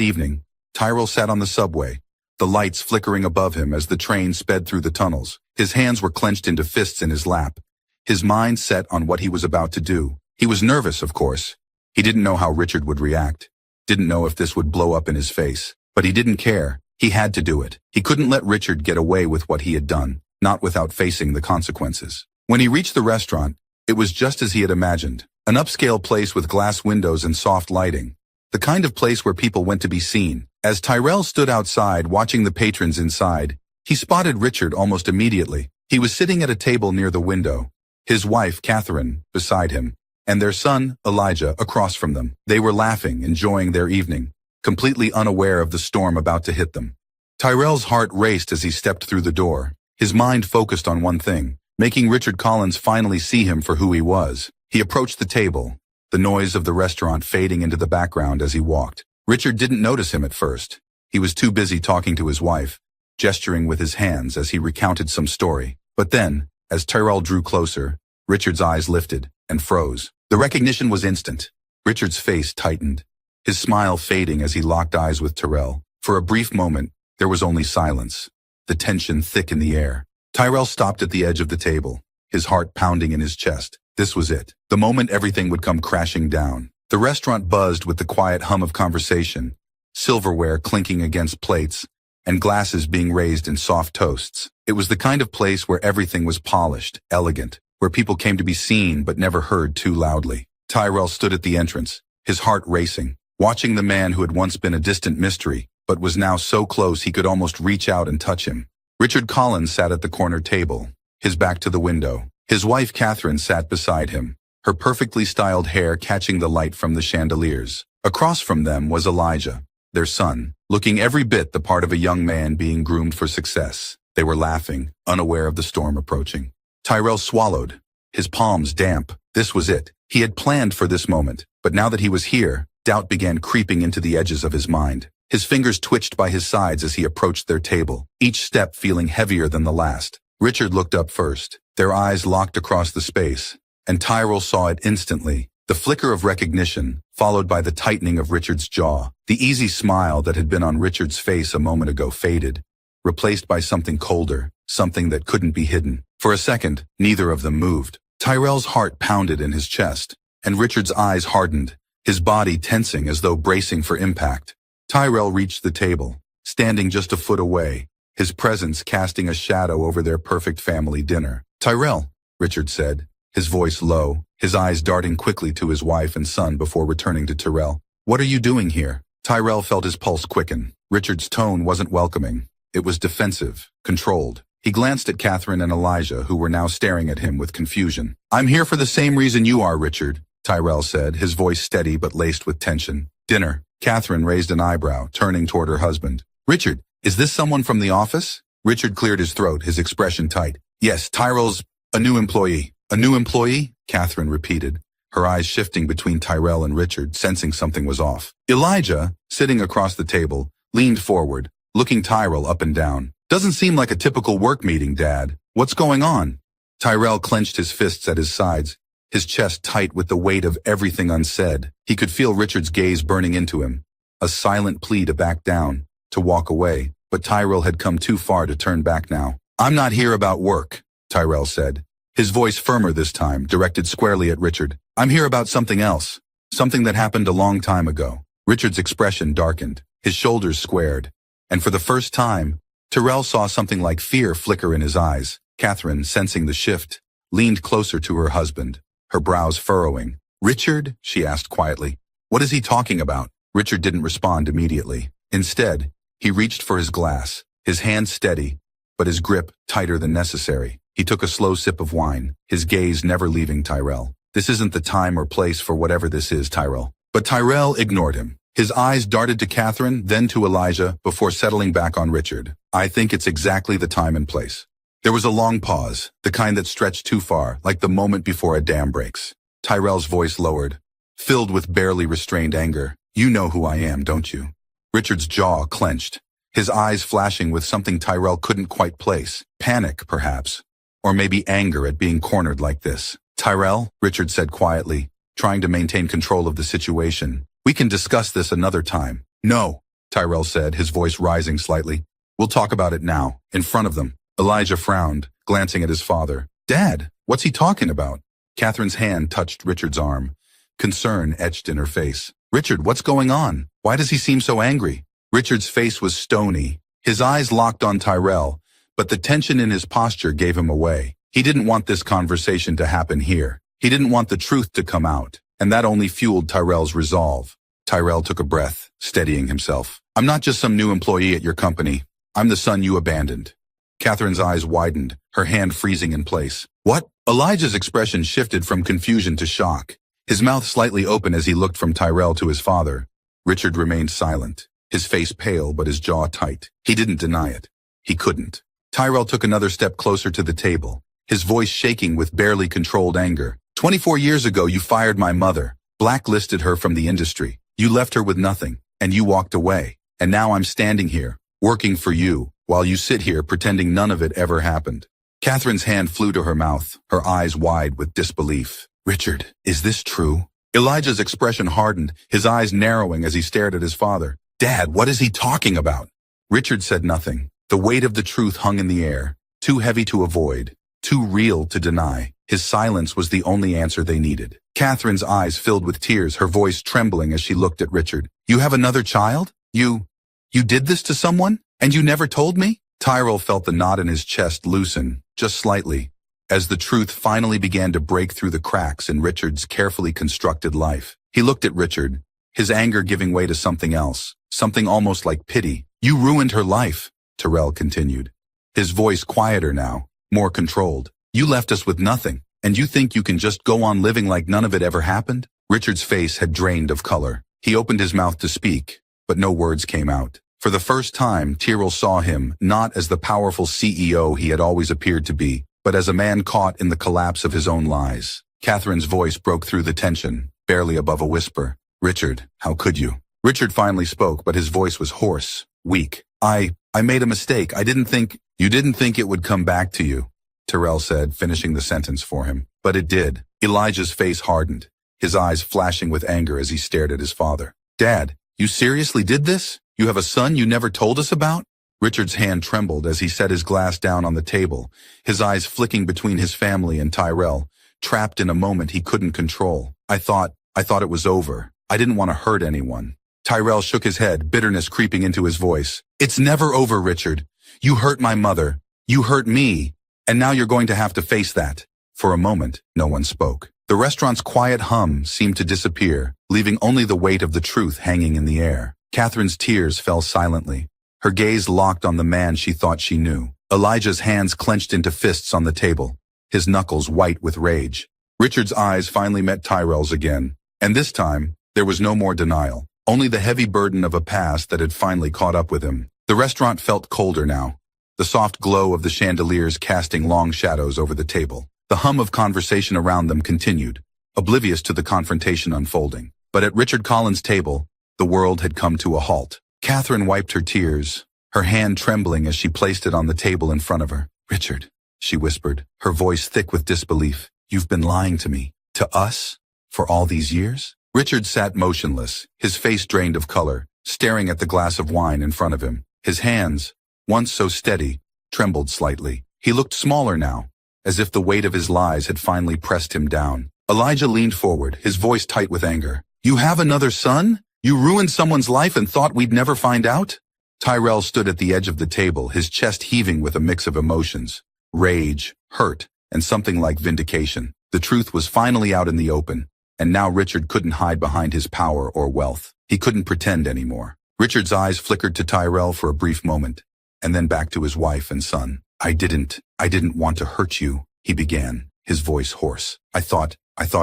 evening, Tyrell sat on the subway, the lights flickering above him as the train sped through the tunnels. His hands were clenched into fists in his lap, his mind set on what he was about to do. He was nervous, of course. He didn't know how Richard would react, didn't know if this would blow up in his face, but he didn't care. He had to do it. He couldn't let Richard get away with what he had done, not without facing the consequences. When he reached the restaurant, it was just as he had imagined. An upscale place with glass windows and soft lighting. The kind of place where people went to be seen. As Tyrell stood outside watching the patrons inside, he spotted Richard almost immediately. He was sitting at a table near the window, his wife, Catherine, beside him, and their son, Elijah, across from them. They were laughing, enjoying their evening, completely unaware of the storm about to hit them. Tyrell's heart raced as he stepped through the door, his mind focused on one thing, making Richard Collins finally see him for who he was. He approached the table, the noise of the restaurant fading into the background as he walked. Richard didn't notice him at first. He was too busy talking to his wife, gesturing with his hands as he recounted some story. But then, as Tyrell drew closer, Richard's eyes lifted and froze. The recognition was instant. Richard's face tightened, his smile fading as he locked eyes with Tyrell. For a brief moment, there was only silence, the tension thick in the air. Tyrell stopped at the edge of the table, his heart pounding in his chest. This was it. The moment everything would come crashing down. The restaurant buzzed with the quiet hum of conversation, silverware clinking against plates, and glasses being raised in soft toasts. It was the kind of place where everything was polished, elegant, where people came to be seen but never heard too loudly. Tyrell stood at the entrance, his heart racing, watching the man who had once been a distant mystery, but was now so close he could almost reach out and touch him. Richard Collins sat at the corner table, his back to the window. His wife Catherine sat beside him, her perfectly styled hair catching the light from the chandeliers. Across from them was Elijah, their son, looking every bit the part of a young man being groomed for success. They were laughing, unaware of the storm approaching. Tyrell swallowed, his palms damp. This was it. He had planned for this moment, but now that he was here, doubt began creeping into the edges of his mind. His fingers twitched by his sides as he approached their table, each step feeling heavier than the last. Richard looked up first. Their eyes locked across the space, and Tyrell saw it instantly. The flicker of recognition, followed by the tightening of Richard's jaw. The easy smile that had been on Richard's face a moment ago faded, replaced by something colder, something that couldn't be hidden. For a second, neither of them moved. Tyrell's heart pounded in his chest, and Richard's eyes hardened, his body tensing as though bracing for impact. Tyrell reached the table, standing just a foot away, his presence casting a shadow over their perfect family dinner. "Tyrell," Richard said, his voice low, his eyes darting quickly to his wife and son before returning to Tyrell. "What are you doing here?" Tyrell felt his pulse quicken. Richard's tone wasn't welcoming. It was defensive, controlled. He glanced at Catherine and Elijah, who were now staring at him with confusion. "I'm here for the same reason you are, Richard," Tyrell said, his voice steady but laced with tension. "Dinner." Catherine raised an eyebrow, turning toward her husband. "Richard, is this someone from the office?" Richard cleared his throat, his expression tight. "Yes, Tyrell's a new employee." "A new employee?" Catherine repeated, her eyes shifting between Tyrell and Richard, sensing something was off. Elijah, sitting across the table, leaned forward, looking Tyrell up and down. "Doesn't seem like a typical work meeting, Dad. What's going on?" Tyrell clenched his fists at his sides, his chest tight with the weight of everything unsaid. He could feel Richard's gaze burning into him, a silent plea to back down, to walk away, but Tyrell had come too far to turn back now. "I'm not here about work," Tyrell said, his voice firmer this time, directed squarely at Richard. "I'm here about something else, something that happened a long time ago." Richard's expression darkened, his shoulders squared, and for the first time, Tyrell saw something like fear flicker in his eyes. Catherine, sensing the shift, leaned closer to her husband, her brows furrowing. "Richard?" she asked quietly. "What is he talking about?" Richard didn't respond immediately. Instead, he reached for his glass, his hand steady, but his grip tighter than necessary. He took a slow sip of wine, his gaze never leaving Tyrell. "This isn't the time or place for whatever this is, Tyrell." But Tyrell ignored him. His eyes darted to Catherine, then to Elijah, before settling back on Richard. "I think it's exactly the time and place." There was a long pause, the kind that stretched too far, like the moment before a dam breaks. Tyrell's voice lowered, filled with barely restrained anger. "You know who I am, don't you?" Richard's jaw clenched, his eyes flashing with something Tyrell couldn't quite place. Panic, perhaps. Or maybe anger at being cornered like this. "Tyrell," Richard said quietly, trying to maintain control of the situation. "We can discuss this another time." "No," Tyrell said, his voice rising slightly. "We'll talk about it now, in front of them." Elijah frowned, glancing at his father. "Dad, what's he talking about?" Catherine's hand touched Richard's arm, concern etched in her face. "Richard, what's going on? Why does he seem so angry?" Richard's face was stony, his eyes locked on Tyrell, but the tension in his posture gave him away. He didn't want this conversation to happen here. He didn't want the truth to come out, and that only fueled Tyrell's resolve. Tyrell took a breath, steadying himself. "I'm not just some new employee at your company. I'm the son you abandoned." Catherine's eyes widened, her hand freezing in place. "What?" Elijah's expression shifted from confusion to shock, his mouth slightly open as he looked from Tyrell to his father. Richard remained silent, his face pale but his jaw tight. He didn't deny it. He couldn't. Tyrell took another step closer to the table, his voice shaking with barely controlled anger. 24 years ago you fired my mother, blacklisted her from the industry. You left her with nothing, and you walked away. And now I'm standing here, working for you, while you sit here pretending none of it ever happened." Catherine's hand flew to her mouth, her eyes wide with disbelief. "Richard, is this true?" Elijah's expression hardened, his eyes narrowing as he stared at his father. "Dad, what is he talking about?" Richard said nothing. The weight of the truth hung in the air, too heavy to avoid, too real to deny. His silence was the only answer they needed. Catherine's eyes filled with tears, her voice trembling as she looked at Richard. "You have another child? You did this to someone? And you never told me?" Tyrell felt the knot in his chest loosen, just slightly, as the truth finally began to break through the cracks in Richard's carefully constructed life. He looked at Richard, his anger giving way to something else, something almost like pity. "You ruined her life," Tyrell continued, his voice quieter now, more controlled. "You left us with nothing, and you think you can just go on living like none of it ever happened?" Richard's face had drained of color. He opened his mouth to speak, but no words came out. For the first time, Tyrell saw him not as the powerful CEO he had always appeared to be, but as a man caught in the collapse of his own lies. Catherine's voice broke through the tension, barely above a whisper. "Richard, how could you?" Richard finally spoke, but his voice was hoarse, weak. I made a mistake. I didn't think..." "You didn't think it would come back to you," Tyrell said, finishing the sentence for him. "But it did." Elijah's face hardened, his eyes flashing with anger as he stared at his father. "Dad, you seriously did this? You have a son you never told us about?" Richard's hand trembled as he set his glass down on the table, his eyes flicking between his family and Tyrell, trapped in a moment he couldn't control. I thought it was over. I didn't want to hurt anyone." Tyrell shook his head, bitterness creeping into his voice. "It's never over, Richard. You hurt my mother. You hurt me. And now you're going to have to face that." For a moment, no one spoke. The restaurant's quiet hum seemed to disappear, leaving only the weight of the truth hanging in the air. Catherine's tears fell silently, her gaze locked on the man she thought she knew. Elijah's hands clenched into fists on the table, his knuckles white with rage. Richard's eyes finally met Tyrell's again, and this time, there was no more denial, only the heavy burden of a past that had finally caught up with him. The restaurant felt colder now, the soft glow of the chandeliers casting long shadows over the table. The hum of conversation around them continued, oblivious to the confrontation unfolding. But at Richard Collins' table, the world had come to a halt. Catherine wiped her tears, her hand trembling as she placed it on the table in front of her. "Richard," she whispered, her voice thick with disbelief, "you've been lying to me, to us, for all these years?" Richard sat motionless, his face drained of color, staring at the glass of wine in front of him. His hands, once so steady, trembled slightly. He looked smaller now, as if the weight of his lies had finally pressed him down. Elijah leaned forward, his voice tight with anger. "You have another son? You ruined someone's life and thought we'd never find out?" Tyrell stood at the edge of the table, his chest heaving with a mix of emotions. Rage, hurt, and something like vindication. The truth was finally out in the open, and now Richard couldn't hide behind his power or wealth. He couldn't pretend anymore. Richard's eyes flickered to Tyrell for a brief moment, and then back to his wife and son. I didn't want to hurt you," he began, his voice hoarse. I thought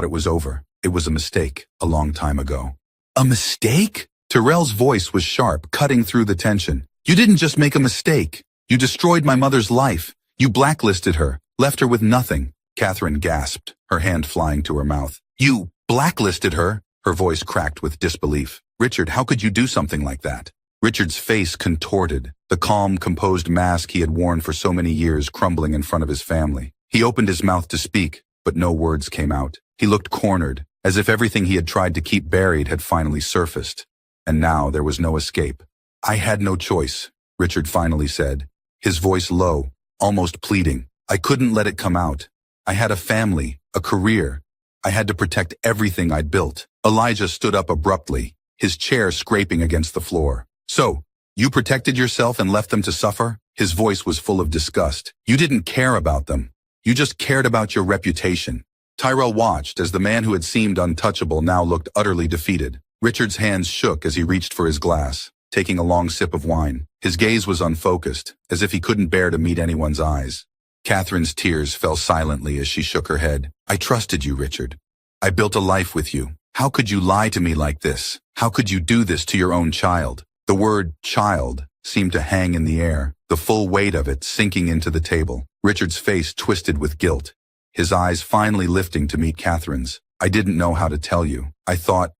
it was over. It was a mistake, a long time ago." "A mistake?" Tyrell's voice was sharp, cutting through the tension. "You didn't just make a mistake. You destroyed my mother's life. You blacklisted her, left her with nothing." Catherine gasped, her hand flying to her mouth. "You blacklisted her?" Her voice cracked with disbelief. "Richard, how could you do something like that?" Richard's face contorted, the calm, composed mask he had worn for so many years crumbling in front of his family. He opened his mouth to speak, but no words came out. He looked cornered, as if everything he had tried to keep buried had finally surfaced. And now there was no escape. "I had no choice," Richard finally said, his voice low, almost pleading. "I couldn't let it come out. I had a family, a career. I had to protect everything I'd built." Elijah stood up abruptly, his chair scraping against the floor. "So, you protected yourself and left them to suffer?" His voice was full of disgust. "You didn't care about them. You just cared about your reputation." Tyrell watched as the man who had seemed untouchable now looked utterly defeated. Richard's hands shook as he reached for his glass, taking a long sip of wine. His gaze was unfocused, as if he couldn't bear to meet anyone's eyes. Catherine's tears fell silently as she shook her head. "I trusted you, Richard. I built a life with you. How could you lie to me like this? How could you do this to your own child?" The word child seemed to hang in the air, the full weight of it sinking into the table. Richard's face twisted with guilt, his eyes finally lifting to meet Catherine's. "I didn't know how to tell you. I thought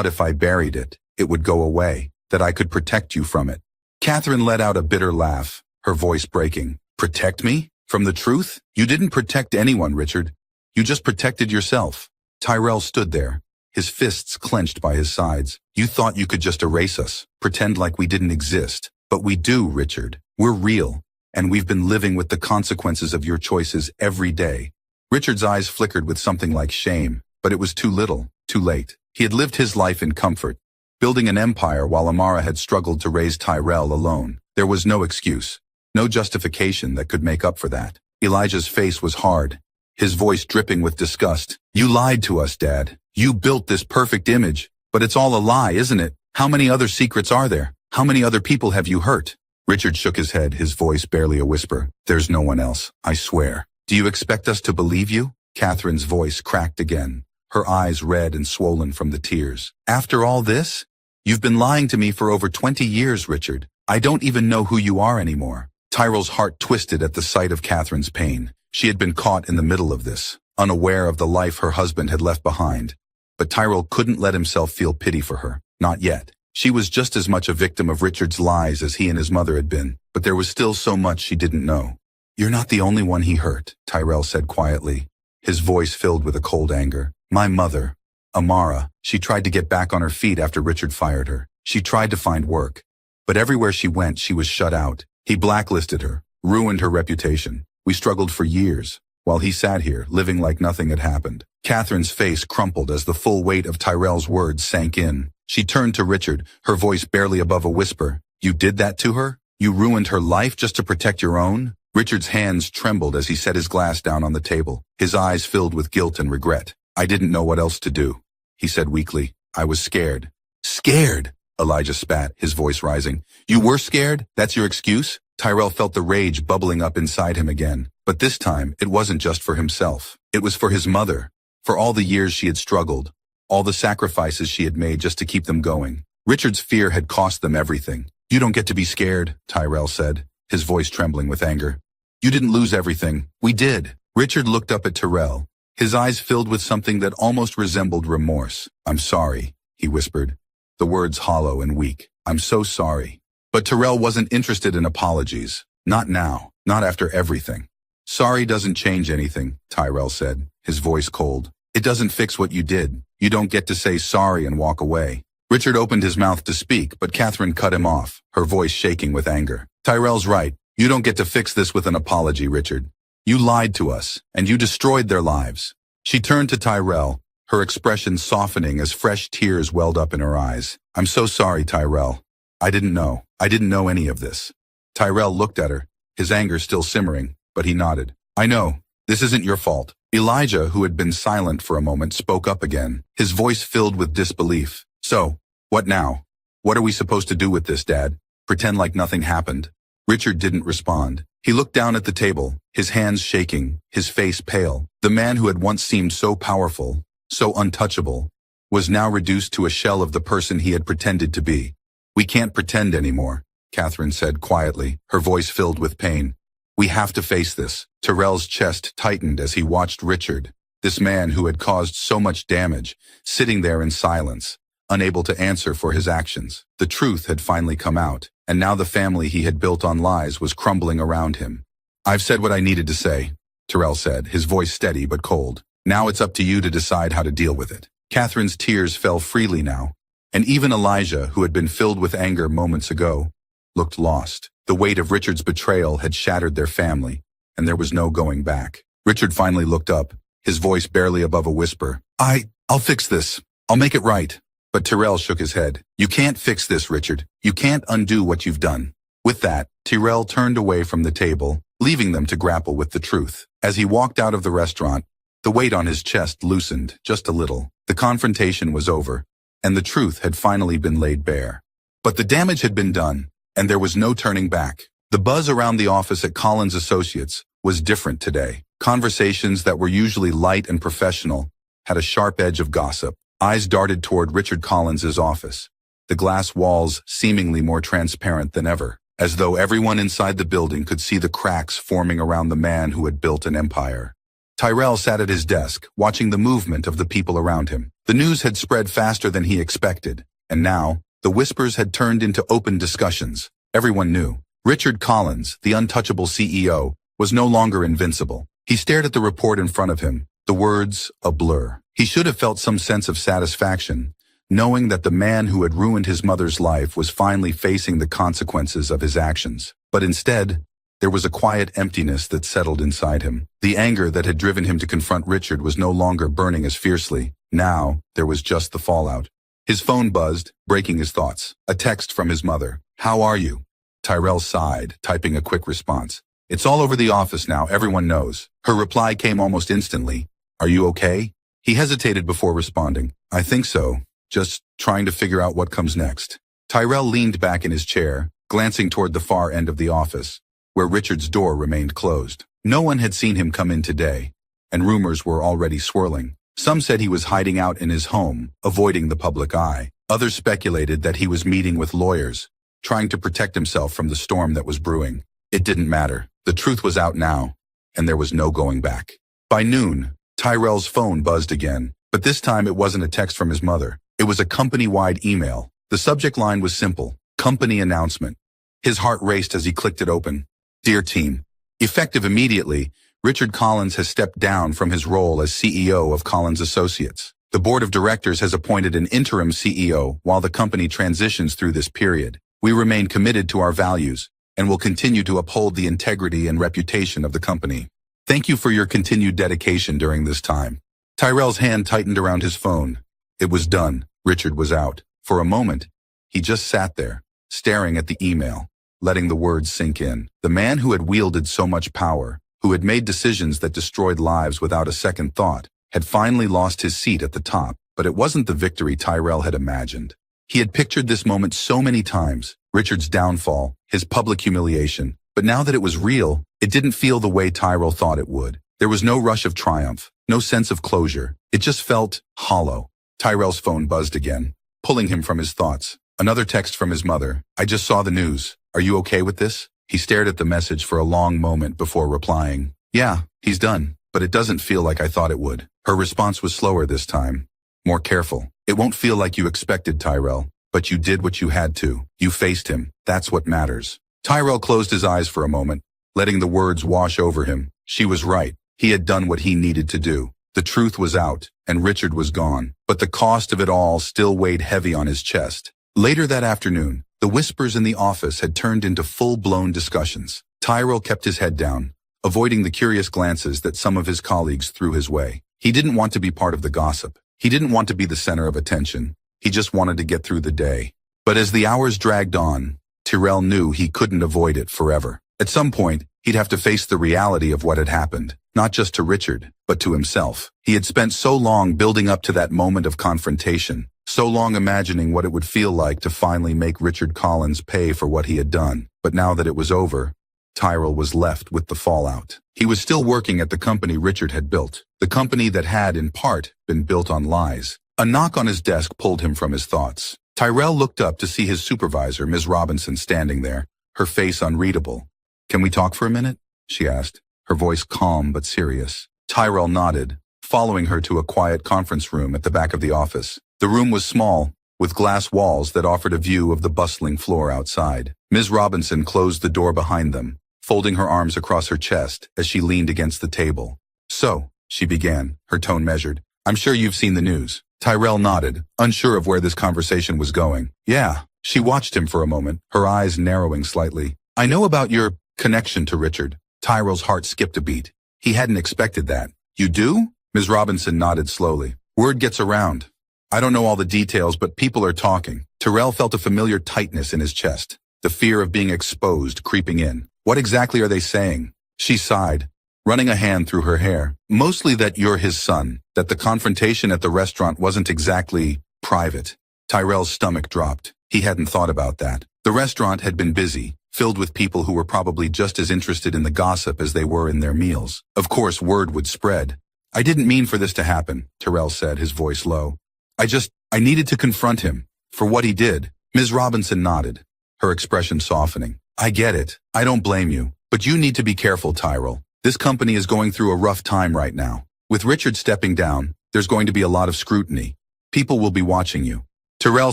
if I buried it, it would go away, that I could protect you from it." Catherine let out a bitter laugh, her voice breaking. "Protect me? From the truth? You didn't protect anyone, Richard. You just protected yourself." Tyrell stood there, his fists clenched by his sides. "You thought you could just erase us, pretend like we didn't exist. But we do, Richard. We're real, and we've been living with the consequences of your choices every day." Richard's eyes flickered with something like shame, but it was too little, too late. He had lived his life in comfort, building an empire while Amara had struggled to raise Tyrell alone. There was no excuse, no justification that could make up for that. Elijah's face was hard, his voice dripping with disgust. "You lied to us, Dad. You built this perfect image, but it's all a lie, isn't it? How many other secrets are there? How many other people have you hurt?" Richard shook his head, his voice barely a whisper. "There's no one else, I swear." "Do you expect us to believe you?" Catherine's voice cracked again, her eyes red and swollen from the tears. "After all this? You've been lying to me for over 20 years, Richard. I don't even know who you are anymore." Tyrell's heart twisted at the sight of Catherine's pain. She had been caught in the middle of this, unaware of the life her husband had left behind. But Tyrell couldn't let himself feel pity for her. Not yet. She was just as much a victim of Richard's lies as he and his mother had been, but there was still so much she didn't know. "You're not the only one he hurt," Tyrell said quietly, his voice filled with a cold anger. "My mother, Amara, she tried to get back on her feet after Richard fired her. She tried to find work, but everywhere she went, she was shut out. He blacklisted her, ruined her reputation. We struggled for years, while he sat here, living like nothing had happened." Catherine's face crumpled as the full weight of Tyrell's words sank in. She turned to Richard, her voice barely above a whisper. "You did that to her? You ruined her life just to protect your own?" Richard's hands trembled as he set his glass down on the table, his eyes filled with guilt and regret. "I didn't know what else to do," he said weakly. "I was scared." "Scared?" Elijah spat, his voice rising. "You were scared? That's your excuse? Tyrell felt the rage bubbling up inside him again, but this time it wasn't just for himself. It was for his mother, for all the years she had struggled, all the sacrifices she had made just to keep them going. Richard's fear had cost them everything. "You don't get to be scared," Tyrell said, his voice trembling with anger. "You didn't lose everything. We did." Richard looked up at Tyrell, his eyes filled with something that almost resembled remorse. "I'm sorry," he whispered, the words hollow and weak. "I'm so sorry." But Tyrell wasn't interested in apologies. Not now, not after everything. "Sorry doesn't change anything," Tyrell said, his voice cold. "It doesn't fix what you did. You don't get to say sorry and walk away." Richard opened his mouth to speak, but Catherine cut him off, her voice shaking with anger. "Tyrell's right. You don't get to fix this with an apology, Richard. You lied to us, and you destroyed their lives." She turned to Tyrell, her expression softening as fresh tears welled up in her eyes. "I'm so sorry, Tyrell. I didn't know. I didn't know any of this." Tyrell looked at her, his anger still simmering, but he nodded. "I know. This isn't your fault." Elijah, who had been silent for a moment, spoke up again, his voice filled with disbelief. "So, what now? What are we supposed to do with this, Dad? Pretend like nothing happened?" Richard didn't respond. He looked down at the table, his hands shaking, his face pale. The man who had once seemed so powerful, so untouchable, was now reduced to a shell of the person he had pretended to be. "We can't pretend anymore," Catherine said quietly, her voice filled with pain. "We have to face this." Tyrell's chest tightened as he watched Richard, this man who had caused so much damage, sitting there in silence, unable to answer for his actions. The truth had finally come out, and now the family he had built on lies was crumbling around him. "I've said what I needed to say," Tyrell said, his voice steady but cold. "Now it's up to you to decide how to deal with it." Catherine's tears fell freely now, and even Elijah, who had been filled with anger moments ago, looked lost. The weight of Richard's betrayal had shattered their family, and there was no going back. Richard finally looked up, his voice barely above a whisper. I'll fix this. I'll make it right." But Tyrell shook his head. "You can't fix this, Richard. You can't undo what you've done." With that, Tyrell turned away from the table, leaving them to grapple with the truth. As he walked out of the restaurant, the weight on his chest loosened just a little. The confrontation was over, and the truth had finally been laid bare. But the damage had been done, and there was no turning back. The buzz around the office at Collins Associates was different today. Conversations that were usually light and professional had a sharp edge of gossip. Eyes darted toward Richard Collins's office, the glass walls seemingly more transparent than ever, as though everyone inside the building could see the cracks forming around the man who had built an empire. Tyrell sat at his desk, watching the movement of the people around him. The news had spread faster than he expected, and now, the whispers had turned into open discussions. Everyone knew. Richard Collins, the untouchable CEO, was no longer invincible. He stared at the report in front of him, the words a blur. He should have felt some sense of satisfaction, knowing that the man who had ruined his mother's life was finally facing the consequences of his actions. But instead, there was a quiet emptiness that settled inside him. The anger that had driven him to confront Richard was no longer burning as fiercely. Now, there was just the fallout. His phone buzzed, breaking his thoughts. A text from his mother. "How are you?" Tyrell sighed, typing a quick response. "It's all over the office now, everyone knows." Her reply came almost instantly. "Are you okay?" He hesitated before responding. "I think so. Just trying to figure out what comes next." Tyrell leaned back in his chair, glancing toward the far end of the office, where Richard's door remained closed. No one had seen him come in today, and rumors were already swirling. Some said he was hiding out in his home, avoiding the public eye. Others speculated that he was meeting with lawyers, trying to protect himself from the storm that was brewing. It didn't matter. The truth was out now, and there was no going back. By noon, Tyrell's phone buzzed again, but this time it wasn't a text from his mother. It was a company-wide email. The subject line was simple: company announcement. His heart raced as he clicked it open. "Dear team, effective immediately, Richard Collins has stepped down from his role as CEO of Collins Associates. The board of directors has appointed an interim CEO while the company transitions through this period. We remain committed to our values and will continue to uphold the integrity and reputation of the company. Thank you for your continued dedication during this time." Tyrell's hand tightened around his phone. It was done. Richard was out. For a moment, he just sat there, staring at the email, letting the words sink in. The man who had wielded so much power, who had made decisions that destroyed lives without a second thought, had finally lost his seat at the top. But it wasn't the victory Tyrell had imagined. He had pictured this moment so many times: Richard's downfall, his public humiliation, But now that it was real, it didn't feel the way Tyrell thought it would. There was no rush of triumph, no sense of closure. It just felt hollow. Tyrell's phone buzzed again, pulling him from his thoughts. Another text from his mother. I just saw the news. Are you okay with this? He stared at the message for a long moment before replying. Yeah, he's done, but it doesn't feel like I thought it would. Her response was slower this time, more careful. It won't feel like you expected, Tyrell, but you did what you had to. You faced him. That's what matters. Tyrell closed his eyes for a moment, letting the words wash over him. She was right. He had done what he needed to do. The truth was out, and Richard was gone, but the cost of it all still weighed heavy on his chest. Later that afternoon, the whispers in the office had turned into full-blown discussions. Tyrell kept his head down, avoiding the curious glances that some of his colleagues threw his way. He didn't want to be part of the gossip. He didn't want to be the center of attention. He just wanted to get through the day. But as the hours dragged on, Tyrell knew he couldn't avoid it forever. At some point, he'd have to face the reality of what had happened, not just to Richard, but to himself. He had spent so long building up to that moment of confrontation, so long imagining what it would feel like to finally make Richard Collins pay for what he had done. But now that it was over, Tyrell was left with the fallout. He was still working at the company Richard had built, the company that had, in part, been built on lies. A knock on his desk pulled him from his thoughts. Tyrell looked up to see his supervisor, Ms. Robinson, standing there, her face unreadable. Can we talk for a minute? She asked, her voice calm but serious. Tyrell nodded, following her to a quiet conference room at the back of the office. The room was small, with glass walls that offered a view of the bustling floor outside. Ms. Robinson closed the door behind them, folding her arms across her chest as she leaned against the table. So, she began, her tone measured, I'm sure you've seen the news. Tyrell nodded, unsure of where this conversation was going. Yeah. She watched him for a moment, her eyes narrowing slightly. I know about your connection to Richard. Tyrell's heart skipped a beat. He hadn't expected that. You do? Ms. Robinson nodded slowly. Word gets around. I don't know all the details, but people are talking. Tyrell felt a familiar tightness in his chest, the fear of being exposed creeping in. What exactly are they saying? She sighed, running a hand through her hair. Mostly that you're his son, that the confrontation at the restaurant wasn't exactly private. Tyrell's stomach dropped. He hadn't thought about that. The restaurant had been busy, filled with people who were probably just as interested in the gossip as they were in their meals. Of course, word would spread. I didn't mean for this to happen, Tyrell said, his voice low. I needed to confront him for what he did. Ms. Robinson nodded, her expression softening. I get it. I don't blame you. But you need to be careful, Tyrell. This company is going through a rough time right now. With Richard stepping down, there's going to be a lot of scrutiny. People will be watching you. Tyrell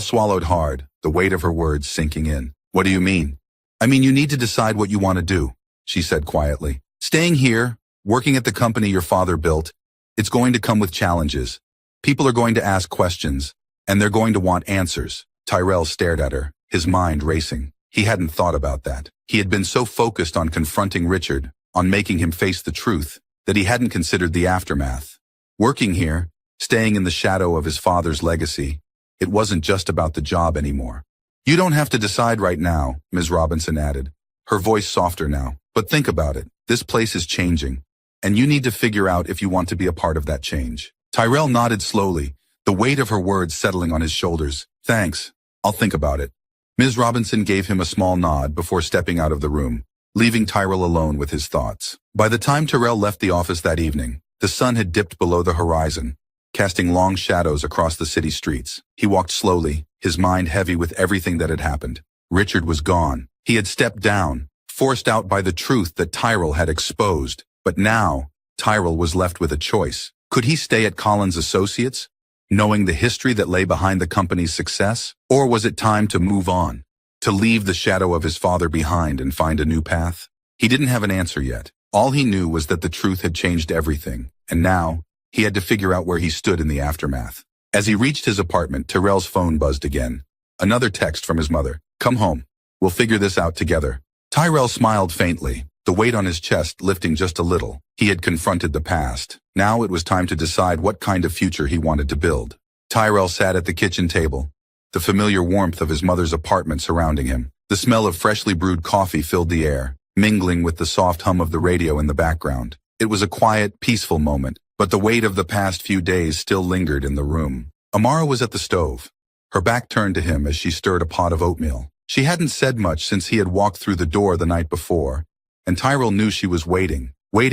swallowed hard, the weight of her words sinking in. What do you mean? I mean, you need to decide what you want to do, she said quietly. Staying here, working at the company your father built, it's going to come with challenges. People are going to ask questions, and they're going to want answers. Tyrell stared at her, his mind racing. He hadn't thought about that. He had been so focused on confronting Richard, on making him face the truth, that he hadn't considered the aftermath. Working here, staying in the shadow of his father's legacy, it wasn't just about the job anymore. You don't have to decide right now, Ms. Robinson added, her voice softer now. But think about it. This place is changing, and you need to figure out if you want to be a part of that change. Tyrell nodded slowly, the weight of her words settling on his shoulders. Thanks. I'll think about it. Ms. Robinson gave him a small nod before stepping out of the room, leaving Tyrell alone with his thoughts. By the time Tyrell left the office that evening, the sun had dipped below the horizon, casting long shadows across the city streets. He walked slowly, his mind heavy with everything that had happened. Richard was gone. He had stepped down, forced out by the truth that Tyrell had exposed. But now, Tyrell was left with a choice. Could he stay at Collins Associates, knowing the history that lay behind the company's success? Or was it time to move on, to leave the shadow of his father behind and find a new path? He didn't have an answer yet. All he knew was that the truth had changed everything, and now, he had to figure out where he stood in the aftermath. As he reached his apartment, Tyrell's phone buzzed again. Another text from his mother. Come home. We'll figure this out together. Tyrell smiled faintly, the weight on his chest lifting just a little. He had confronted the past. Now it was time to decide what kind of future he wanted to build. Tyrell sat at the kitchen table, the familiar warmth of his mother's apartment surrounding him. The smell of freshly brewed coffee filled the air, mingling with the soft hum of the radio in the background. It was a quiet, peaceful moment, but the weight of the past few days still lingered in the room. Amara was at the stove, her back turned to him as she stirred a pot of oatmeal. She hadn't said much since he had walked through the door the night before, and Tyrell knew she was waiting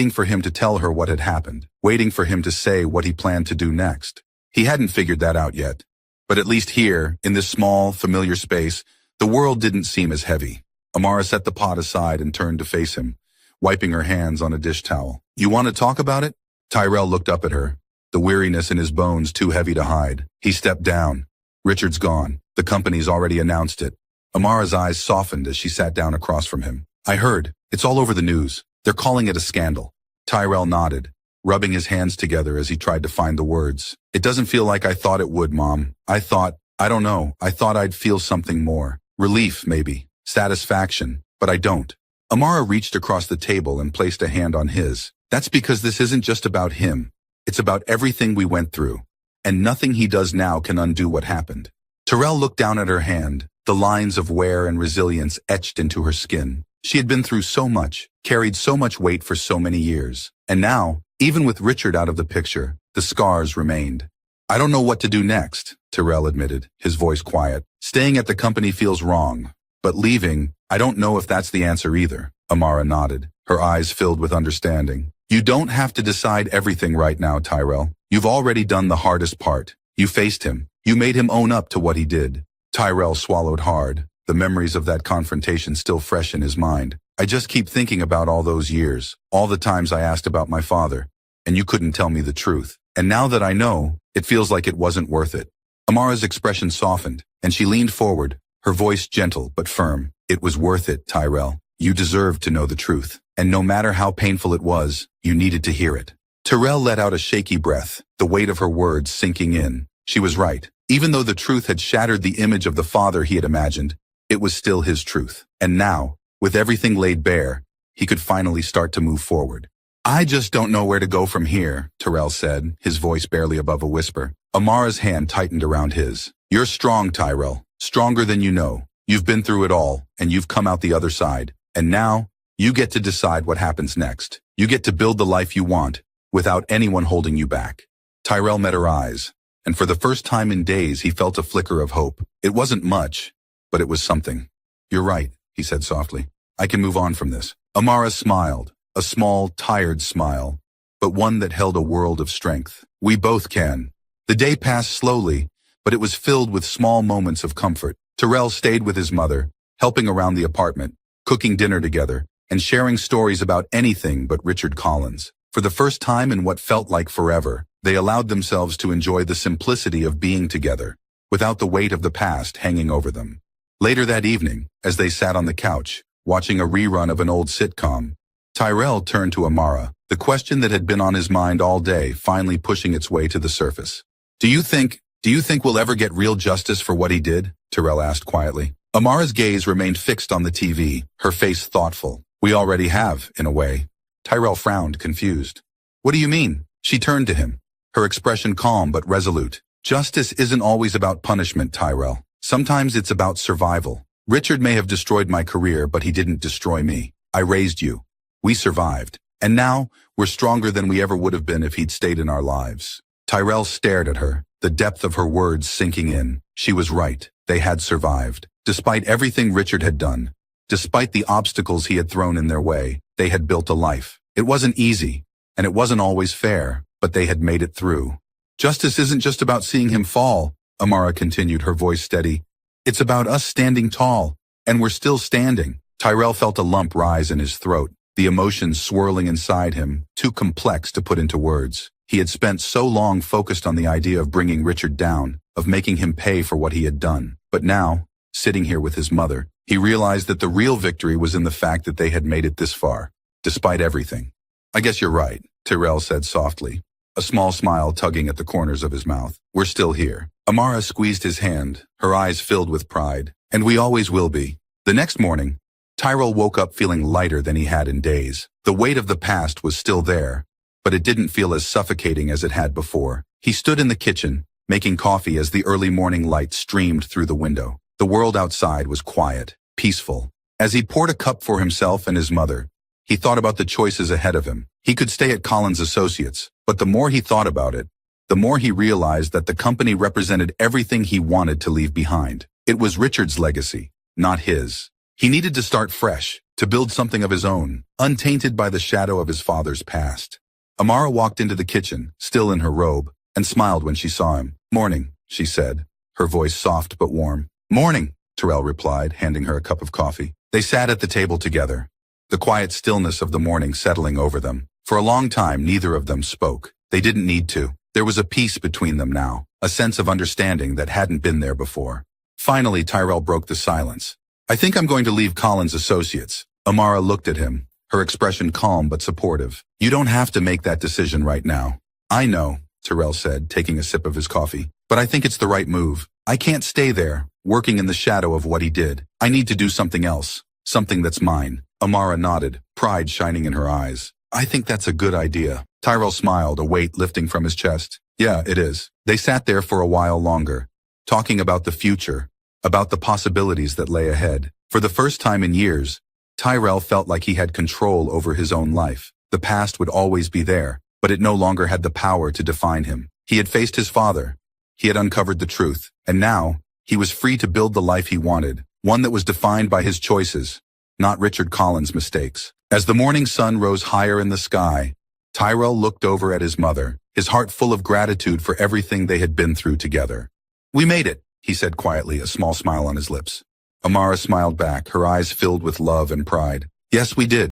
for him to tell her what had happened, waiting for him to say what he planned to do next. He hadn't figured that out yet. But at least here, in this small, familiar space, the world didn't seem as heavy. Amara set the pot aside and turned to face him, wiping her hands on a dish towel. "You want to talk about it?" Tyrell looked up at her, the weariness in his bones too heavy to hide. He stepped down. "Richard's gone. The company's already announced it." Amara's eyes softened as she sat down across from him. "I heard. It's all over the news. They're calling it a scandal." Tyrell nodded, rubbing his hands together as he tried to find the words. "It doesn't feel like I thought it would, Mom. I thought I'd feel something more. Relief, maybe. Satisfaction. But I don't." Amara reached across the table and placed a hand on his. "That's because this isn't just about him. It's about everything we went through. And nothing he does now can undo what happened." Tyrell looked down at her hand, the lines of wear and resilience etched into her skin. She had been through so much, carried so much weight for so many years. And now, even with Richard out of the picture, the scars remained. "I don't know what to do next," Tyrell admitted, his voice quiet. "Staying at the company feels wrong. But leaving, I don't know if that's the answer either." Amara nodded, her eyes filled with understanding. "You don't have to decide everything right now, Tyrell. You've already done the hardest part. You faced him. You made him own up to what he did." Tyrell swallowed hard, the memories of that confrontation still fresh in his mind. "I just keep thinking about all those years, all the times I asked about my father, and you couldn't tell me the truth. And now that I know, it feels like it wasn't worth it." Amara's expression softened, and she leaned forward, her voice gentle but firm. "It was worth it, Tyrell. You deserved to know the truth. And no matter how painful it was, you needed to hear it." Tyrell let out a shaky breath, the weight of her words sinking in. She was right. Even though the truth had shattered the image of the father he had imagined, it was still his truth. And now, with everything laid bare, he could finally start to move forward. "I just don't know where to go from here," Tyrell said, his voice barely above a whisper. Amara's hand tightened around his. "You're strong, Tyrell. Stronger than you know. You've been through it all, and you've come out the other side. And now, you get to decide what happens next. You get to build the life you want, without anyone holding you back." Tyrell met her eyes, and for the first time in days he felt a flicker of hope. It wasn't much, but it was something. "You're right," he said softly. "I can move on from this." Amara smiled, a small, tired smile, but one that held a world of strength. "We both can." The day passed slowly, but it was filled with small moments of comfort. Tyrell stayed with his mother, helping around the apartment, cooking dinner together, and sharing stories about anything but Richard Collins. For the first time in what felt like forever, they allowed themselves to enjoy the simplicity of being together, without the weight of the past hanging over them. Later that evening, as they sat on the couch, watching a rerun of an old sitcom, Tyrell turned to Amara, the question that had been on his mind all day finally pushing its way to the surface. Do you think we'll ever get real justice for what he did?" Tyrell asked quietly. Amara's gaze remained fixed on the TV, her face thoughtful. "We already have, in a way." Tyrell frowned, confused. "What do you mean?" She turned to him, her expression calm but resolute. "Justice isn't always about punishment, Tyrell. Sometimes it's about survival. Richard may have destroyed my career, but he didn't destroy me. I raised you. We survived. And now, we're stronger than we ever would have been if he'd stayed in our lives." Tyrell stared at her, the depth of her words sinking in. She was right. They had survived. Despite everything Richard had done, despite the obstacles he had thrown in their way, they had built a life. It wasn't easy, and it wasn't always fair, but they had made it through. "Justice isn't just about seeing him fall," Amara continued, her voice steady. "It's about us standing tall, and we're still standing." Tyrell felt a lump rise in his throat, the emotions swirling inside him, too complex to put into words. He had spent so long focused on the idea of bringing Richard down, of making him pay for what he had done. But now, sitting here with his mother, he realized that the real victory was in the fact that they had made it this far, despite everything. "I guess you're right," Tyrell said softly, a small smile tugging at the corners of his mouth. "We're still here." Amara squeezed his hand, her eyes filled with pride. "And we always will be." The next morning, Tyrell woke up feeling lighter than he had in days. The weight of the past was still there, but it didn't feel as suffocating as it had before. He stood in the kitchen, making coffee as the early morning light streamed through the window. The world outside was quiet, peaceful. As he poured a cup for himself and his mother, he thought about the choices ahead of him. He could stay at Collins Associates, but the more he thought about it, the more he realized that the company represented everything he wanted to leave behind. It was Richard's legacy, not his. He needed to start fresh, to build something of his own, untainted by the shadow of his father's past. Amara walked into the kitchen, still in her robe, and smiled when she saw him. "Morning," she said, her voice soft but warm. "Morning," Terrell replied, handing her a cup of coffee. They sat at the table together, the quiet stillness of the morning settling over them. For a long time, neither of them spoke. They didn't need to. There was a peace between them now, a sense of understanding that hadn't been there before. Finally, Tyrell broke the silence. "I think I'm going to leave Collins Associates." Amara looked at him, her expression calm but supportive. "You don't have to make that decision right now." "I know," Terrell said, taking a sip of his coffee, "but I think it's the right move. I can't stay there, working in the shadow of what he did. I need to do something else, something that's mine." Amara nodded, pride shining in her eyes. "I think that's a good idea." Tyrell smiled, a weight lifting from his chest. "Yeah, it is." They sat there for a while longer, talking about the future, about the possibilities that lay ahead. For the first time in years, Tyrell felt like he had control over his own life. The past would always be there, but it no longer had the power to define him. He had faced his father. He had uncovered the truth. And now, he was free to build the life he wanted, one that was defined by his choices, not Richard Collins' mistakes. As the morning sun rose higher in the sky, Tyrell looked over at his mother, his heart full of gratitude for everything they had been through together. "We made it," he said quietly, a small smile on his lips. Amara smiled back, her eyes filled with love and pride. "Yes, we did."